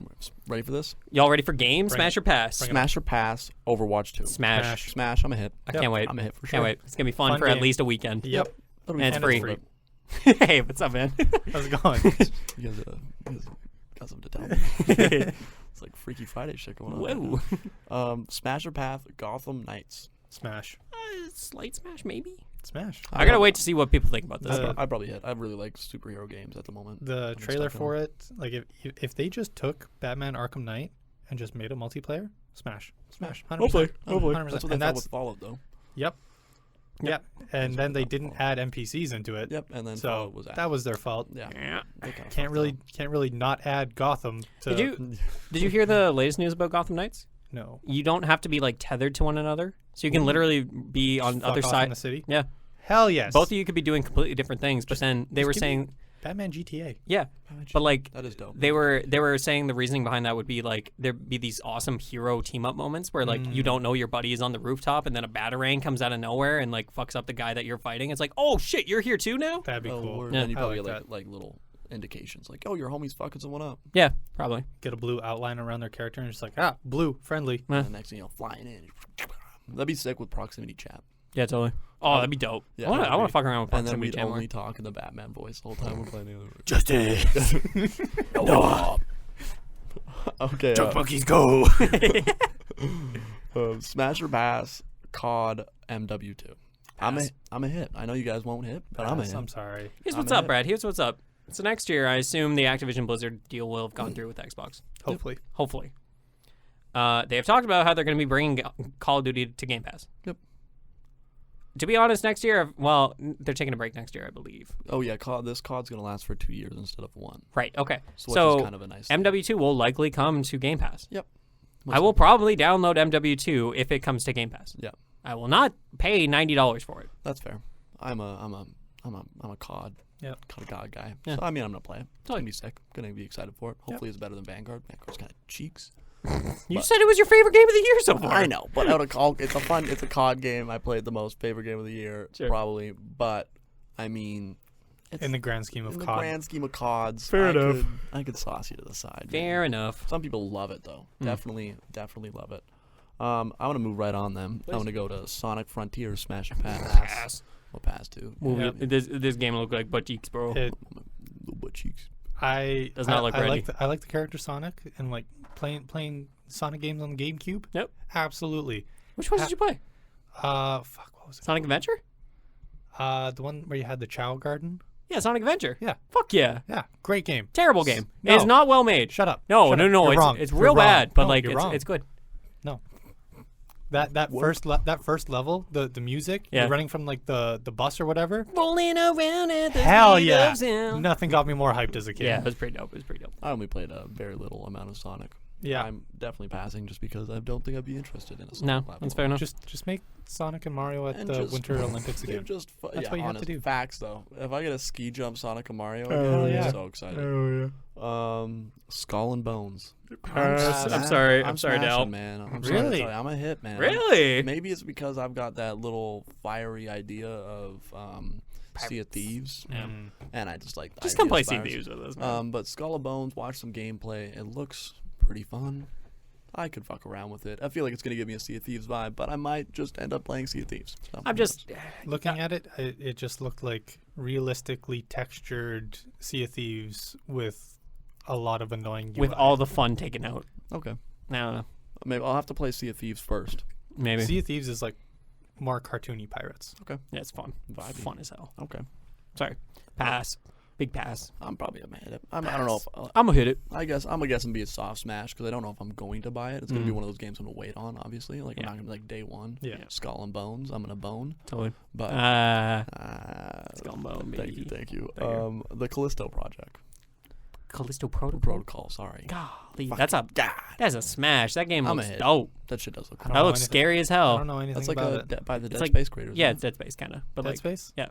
Ready for this? Y'all ready for games? Bring Smash it. or pass? Bring it. Smash or pass? Overwatch 2. Smash. Smash. I'm a hit. I Yep. can't wait. I'm a hit for sure. Can't wait. It's gonna be fun Fun for at game. least a weekend. Yep. That'll be And fun. it's free. Hey, what's up, man? How's it going? You guys got something to tell me. It's like Freaky Friday shit going on. Whoa. Smash or pass? Gotham Knights. Smash. Slight smash, maybe. Smash. I gotta wait to see what people think about this. The- I probably hit. I really like superhero games at the moment. The I'm trailer stuck on for it, like if they just took Batman Arkham Knight and just made a multiplayer, Smash. 100%. Hopefully. 100%. That's what they And thought with Fallout, though. Yep. Yep. And then they what didn't add NPCs into it. Yep. And then So Fallout was that was their fault. Yeah. Yeah. They kinda Can't fucked really not add Gotham to. Did you hear the latest news about Gotham Knights? No. You don't have to be like tethered to one another, so you can literally be on Fuck other off in side. the city. Yeah. Hell yes. Both of you could be doing completely different things, but then they were saying Batman GTA. Yeah, but like that is dope. They were saying the reasoning behind that would be like there'd be these awesome hero team up moments where like you don't know your buddy is on the rooftop and then a batarang comes out of nowhere and like fucks up the guy that you're fighting. It's like, oh shit, you're here too now. That'd be cool. Yeah. And you I probably like get that. like little indications, like, oh, your homie's fucking someone up. Yeah, probably. Get a blue outline around their character and just like, blue, friendly. And the next thing flying in. That'd be sick with proximity chat. Yeah, totally. Oh, that'd be dope. Yeah, I want to fuck around with and then proximity we'd chat more. only talk in the Batman voice the whole time we're playing the other. Justice. Noah. Okay. Monkeys go. Smash or pass, COD MW2. Pass. I'm a hit. I know you guys won't hit, but I'm a hit. I'm sorry. Here's I'm what's a up, hit. Brad. Here's what's up. So next year, I assume the Activision Blizzard deal will have gone through with Xbox. Hopefully. Hopefully. They have talked about how they're going to be bringing Call of Duty to Game Pass. Yep. To be honest, next year, well, they're taking a break next year, I believe. Oh yeah, this COD's gonna last for 2 years instead of 1. Right. Okay. So, So which is kind of a nice thing. MW2 will likely come to Game Pass. Yep. I will probably download MW2 if it comes to Game Pass. Yeah, I will not pay $90 for it. that's fair. I'm a COD. Yep. COD guy. Yeah. So I mean, I'm gonna play it. It's Totally. gonna be sick. Gonna be excited for it. Hopefully, it's better than Vanguard. Vanguard's kind of cheeks. You said it was your favorite game of the year so far. I know, but it's a COD game. I played the most favorite game of the year, Sure. probably. But I mean, In the grand scheme of in the COD. grand scheme of CODs, Fair enough. I could sauce you to the side. man. Fair enough. Some people love it though. Definitely love it. I'm gonna move right on them. I'm gonna go to Sonic Frontiers Smash and Pass. Pass. Well, pass too. Movie. Yeah. This game look like butt cheeks, bro. It, Little butt cheeks. Does not look ready. I like the character Sonic and like playing Sonic games on the GameCube. Yep. Absolutely. Which one did you play? Fuck, what was it? Sonic Adventure? The one where you had the Chow Garden. Yeah, Sonic Adventure. Yeah. Fuck yeah. Yeah, great game. Terrible game. No. It's not well made. Shut up. No, Shut no, up. no. You're It's wrong. it's You're real wrong. bad, but No, like you're wrong. it's good. No. That first level, the music, Yeah. you're running from like the bus or whatever. Rolling around at the Hell speed yeah! of sound. Nothing got me more hyped as a kid. Yeah, it was pretty dope. It was pretty dope. I only played a very little amount of Sonic. Yeah. I'm definitely passing just because I don't think I'd be interested in a Sonic No, platform. that's fair enough. Just make Sonic and Mario at And the just- Winter Olympics They're again. just That's yeah, what you have to honest do. facts though. If I get a ski jump Sonic and Mario, Hell again, yeah. I'm so excited. yeah. Skull and Bones. I'm sorry. I'm sorry, smashing, Dal. man. I'm Really? sorry to tell you, I'm a hit, man. Really? Maybe it's because I've got that little fiery idea of Sea of Thieves, Yeah. and I just like the Just idea come play of Sea spiders. Thieves with us, man. But Skull and Bones, watch some gameplay. It looks pretty fun. I could fuck around with it. I feel like it's gonna give me a Sea of Thieves vibe, but I might just end up playing Sea of Thieves. So, I'm just Looking at it, it just looked like realistically textured Sea of Thieves with a lot of annoying UI. with all the fun taken out. okay. I don't know. Maybe I'll have to play Sea of Thieves first. Maybe. Sea of Thieves is like more cartoony pirates. Okay. Yeah, it's fun. Vibey. Fun as hell. Okay. Sorry. Pass. Big pass. I'm probably gonna hit it. I don't know if I'm gonna hit it. I guess I'm gonna guess and be a soft smash because I don't know if I'm going to buy it. It's gonna be one of those games I'm gonna wait on. Obviously, like Yeah. I'm not gonna be like day one. Yeah. Skull and Bones. I'm gonna bone. Totally. But Skull and Bone, thank you, baby. thank you. Thank you. The Callisto Project. Callisto Protocol. Protocol. Sorry. Golly, Fuck that's a God. that's a smash. That game I'm looks a hit. dope. That shit does look I cool. don't That know looks anything- scary as I hell. don't know anything That's like about it. by the Dead like- Space creators. Yeah, isn't it's Dead Space kind of, but Dead like Space? yeah,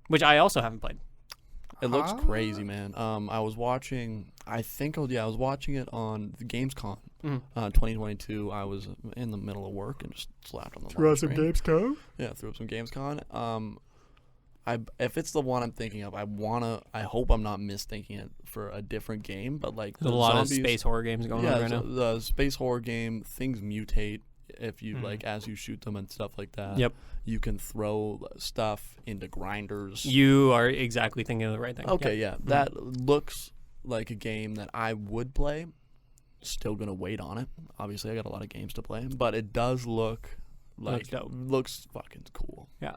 which I also haven't played. It looks crazy, man. I was watching. I was watching it on the Gamescom, 2022. I was in the middle of work and just slapped on the large screen. Gamescom. Yeah, threw up some Gamescom. If it's the one I'm thinking of, I hope I'm not misthinking it for a different game. But like There's a lot of space horror games going on right now. the space horror game, things mutate if you like as you shoot them and stuff like that. Yep. You can throw stuff into grinders. You are exactly thinking of the right thing. Okay, Yep. yeah. That looks like a game that I would play. Still gonna wait on it. Obviously, I got a lot of games to play, but it does look like dope. looks fucking cool. Yeah.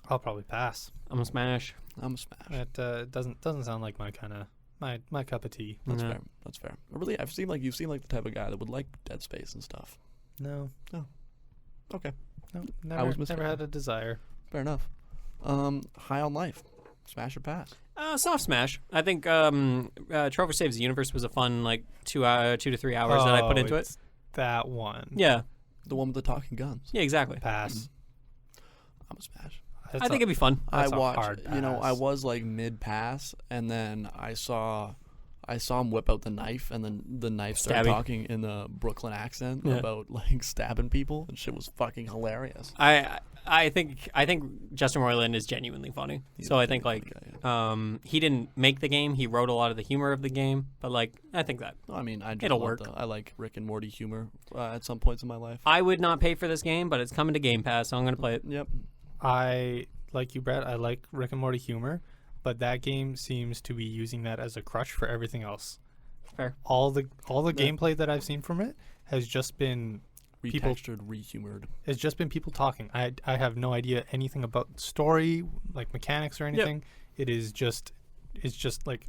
I'll probably pass. I'm a smash. I'm a smash. It doesn't sound like my kind of my cup of tea. That's No. fair. That's fair. Really, you seem like the type of guy that would like Dead Space and stuff. No, Okay, no, was never mistaken. had a desire. fair enough. High on Life, smash or pass? Soft smash. I think Trover Saves the Universe was a fun like 2 to 3 hours that I put into it. it's that one. Yeah. The one with the talking guns. Yeah. Exactly. Pass. I'm a smash. I think it'd be fun. I That's a watched. hard I pass. was like mid pass, and then I saw him whip out the knife, and then the knife started Stabbing. talking in a Brooklyn accent Yeah. about like stabbing people, and shit was fucking hilarious. I think Justin Roiland is genuinely funny. So I think like he didn't make the game. He wrote a lot of the humor of the game, but like I think that I mean, it'll work. I like Rick and Morty humor at some points in my life. I would not pay for this game, but it's coming to Game Pass, so I'm gonna play it. Yep. I like you, Brad. I like Rick and Morty humor, but that game seems to be using that as a crutch for everything else. Fair. All the gameplay that I've seen from it has just been people Retextured, rehumored. It's just been people talking. I have no idea anything about story, like mechanics or anything. It's just like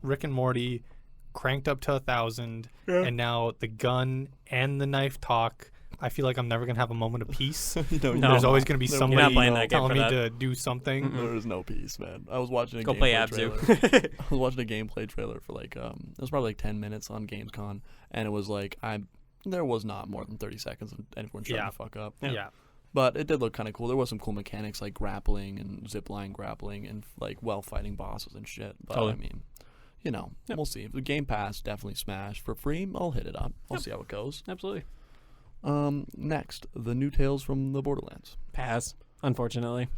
Rick and Morty cranked up to 1,000, and now the gun and the knife talk. I feel like I'm never gonna have a moment of peace. There's always gonna be somebody not playing that game telling for me that. to do something. There is no peace, man. I was watching a Go play gameplay Abzu. trailer. I was watching a gameplay trailer for like it was probably like 10 minutes on Gamescom, and it was like there was not more than 30 seconds of everyone shutting the fuck up. Yeah. But it did look kind of cool. There was some cool mechanics like grappling and zipline grappling and like fighting bosses and shit. But Totally. I mean, we'll see. If the Game Pass, definitely smash. For free, I'll hit it up. I'll see how it goes. Absolutely. Next, the new Tales from the Borderlands. Pass. Unfortunately,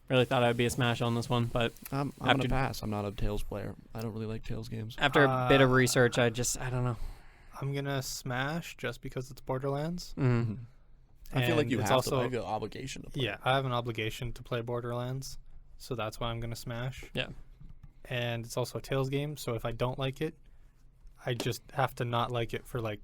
really thought I'd be a smash on this one, but I'm gonna pass. I'm not a Tales player. I don't really like Tales games. after a bit of research, I don't know. I'm gonna smash just because it's Borderlands. Mm-hmm. I feel like And you it's have also- to. I have an obligation to play. Yeah, I have an obligation to play Borderlands, so that's why I'm gonna smash. Yeah. And it's also a Tales game, so if I don't like it, I just have to not like it for like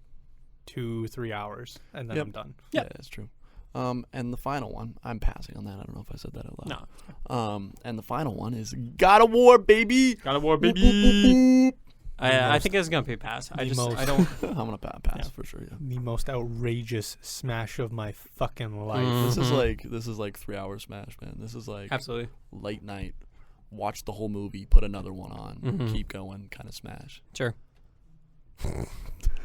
2-3 hours, and then Yep. I'm done. Yeah, that's true. And the final one, I'm passing on that. I don't know if I said that out loud. No. And the final one is God of War, baby. God of War, Whoop, whoop, whoop, whoop. I think it's gonna be a pass. I don't. I'm gonna pass for sure. Yeah. The most outrageous smash of my fucking life. This is like 3 hour smash, man. This is like Absolutely. late night. Watch the whole movie, put another one on, keep going, kind of smash. Sure.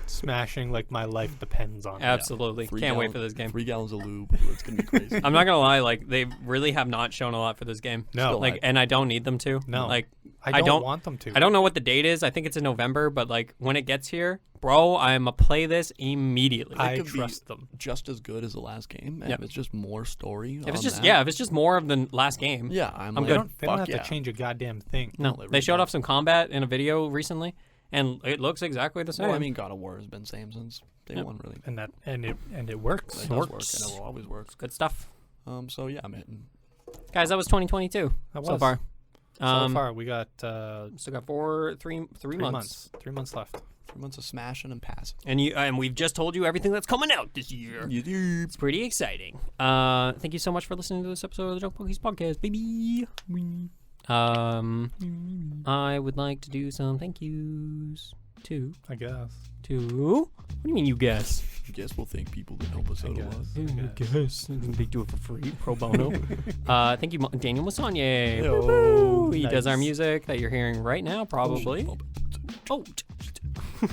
Smashing like my life depends on it. Absolutely. Can't wait for this game. 3 gallons of lube. It's gonna be crazy. I'm not gonna lie. Like they really have not shown a lot for this game. No. Like, and I don't need them to. No. Like I don't want them to. I don't know what the date is. I think it's in November, but like when it gets here, bro, I'm gonna play this immediately. I could be trust them. Just as good as the last game, and Yep. if it's just more story. if it's on just that, if it's just more of the last game. yeah, I'm I'm like, good. They don't fuck have yeah. to change a goddamn thing. No, they they really showed don't. off some combat in a video recently, and it looks exactly the same. Well, I mean, God of War has been same since day Yep. one, really. And it works. It does work, and it will always work. Good stuff, So yeah, I'm hitting. guys. That was 2022 That so was. far. So far, we got Still got three 3 months. months. 3 months left. 3 months of smashing and passing. And we've just told you everything that's coming out this year. It's pretty exciting. Thank you so much for listening to this episode of the Junk Monkeys podcast, baby. I would like to do some thank yous to I guess. what do you mean you guess? I guess we'll thank people that help us out a lot. I guess they do it for free, pro bono. Thank you, Daniel Mosionier. Yo, Woo-hoo. He does our nice. music that you're hearing right now, probably. Oh,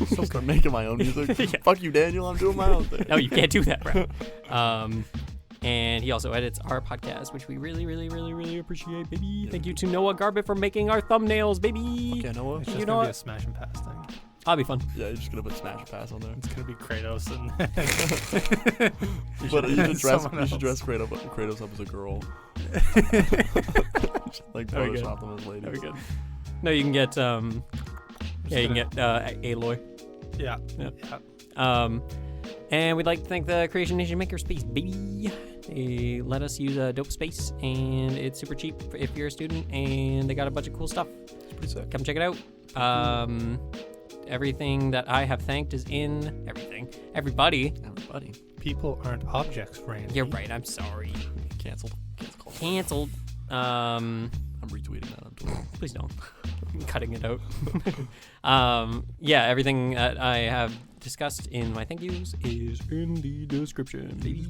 So start making my own music. Yeah. Fuck you, Daniel. I'm doing my own thing. no, you can't do that, bro. And he also edits our podcast, which we really, really, really, really appreciate, baby. Thank you to Noah Garbutt for making our thumbnails, baby. Okay, Noah. It's just You know gonna be what? a smash and pass thing. That'll be fun. Yeah, you're just gonna put smash and pass on there. It's gonna be Kratos and But you should dress. someone You should else. dress Kratos up as a girl. Like Very good. Photoshop them as ladies. Very good. No, you can get you can get Aloy. yeah. Yeah. Yeah. And we'd like to thank the Creation Nation Makerspace, baby. They let us use a dope space, and it's super cheap if you're a student, and they got a bunch of cool stuff. It's pretty sick. Come check it out. Everything that I have thanked is in everything. Everybody. Everybody. People aren't objects, Randy. You're right. I'm sorry. Canceled. Cancel culture. Canceled. I'm retweeting that on Twitter. Please don't. I'm cutting it out. Yeah, everything that I have discussed in my thank yous is in the description, baby.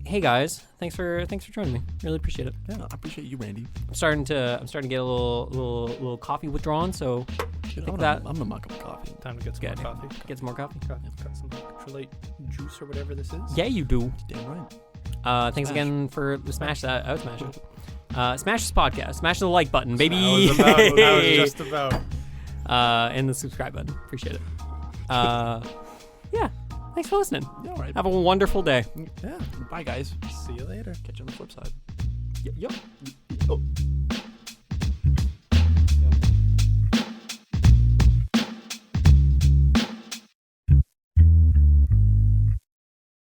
Hey guys, thanks for joining me. Really appreciate it. Yeah, I appreciate you, Randy. I'm starting to get a little coffee withdrawn, so Shit, think I'm that- gonna muck up a coffee. Time to get some Good. more coffee. get some more coffee. Got some electrolyte juice or whatever this is. Yeah, you do. Damn right. Thanks again for the smash that. I would smash it. Smash this podcast. Smash the like button, baby. I was just about. And the subscribe button. Appreciate it. Yeah. Thanks for listening. Yeah, all right. Have a wonderful day. Yeah. Bye, guys. See you later. Catch you on the flip side. Yep. Oh.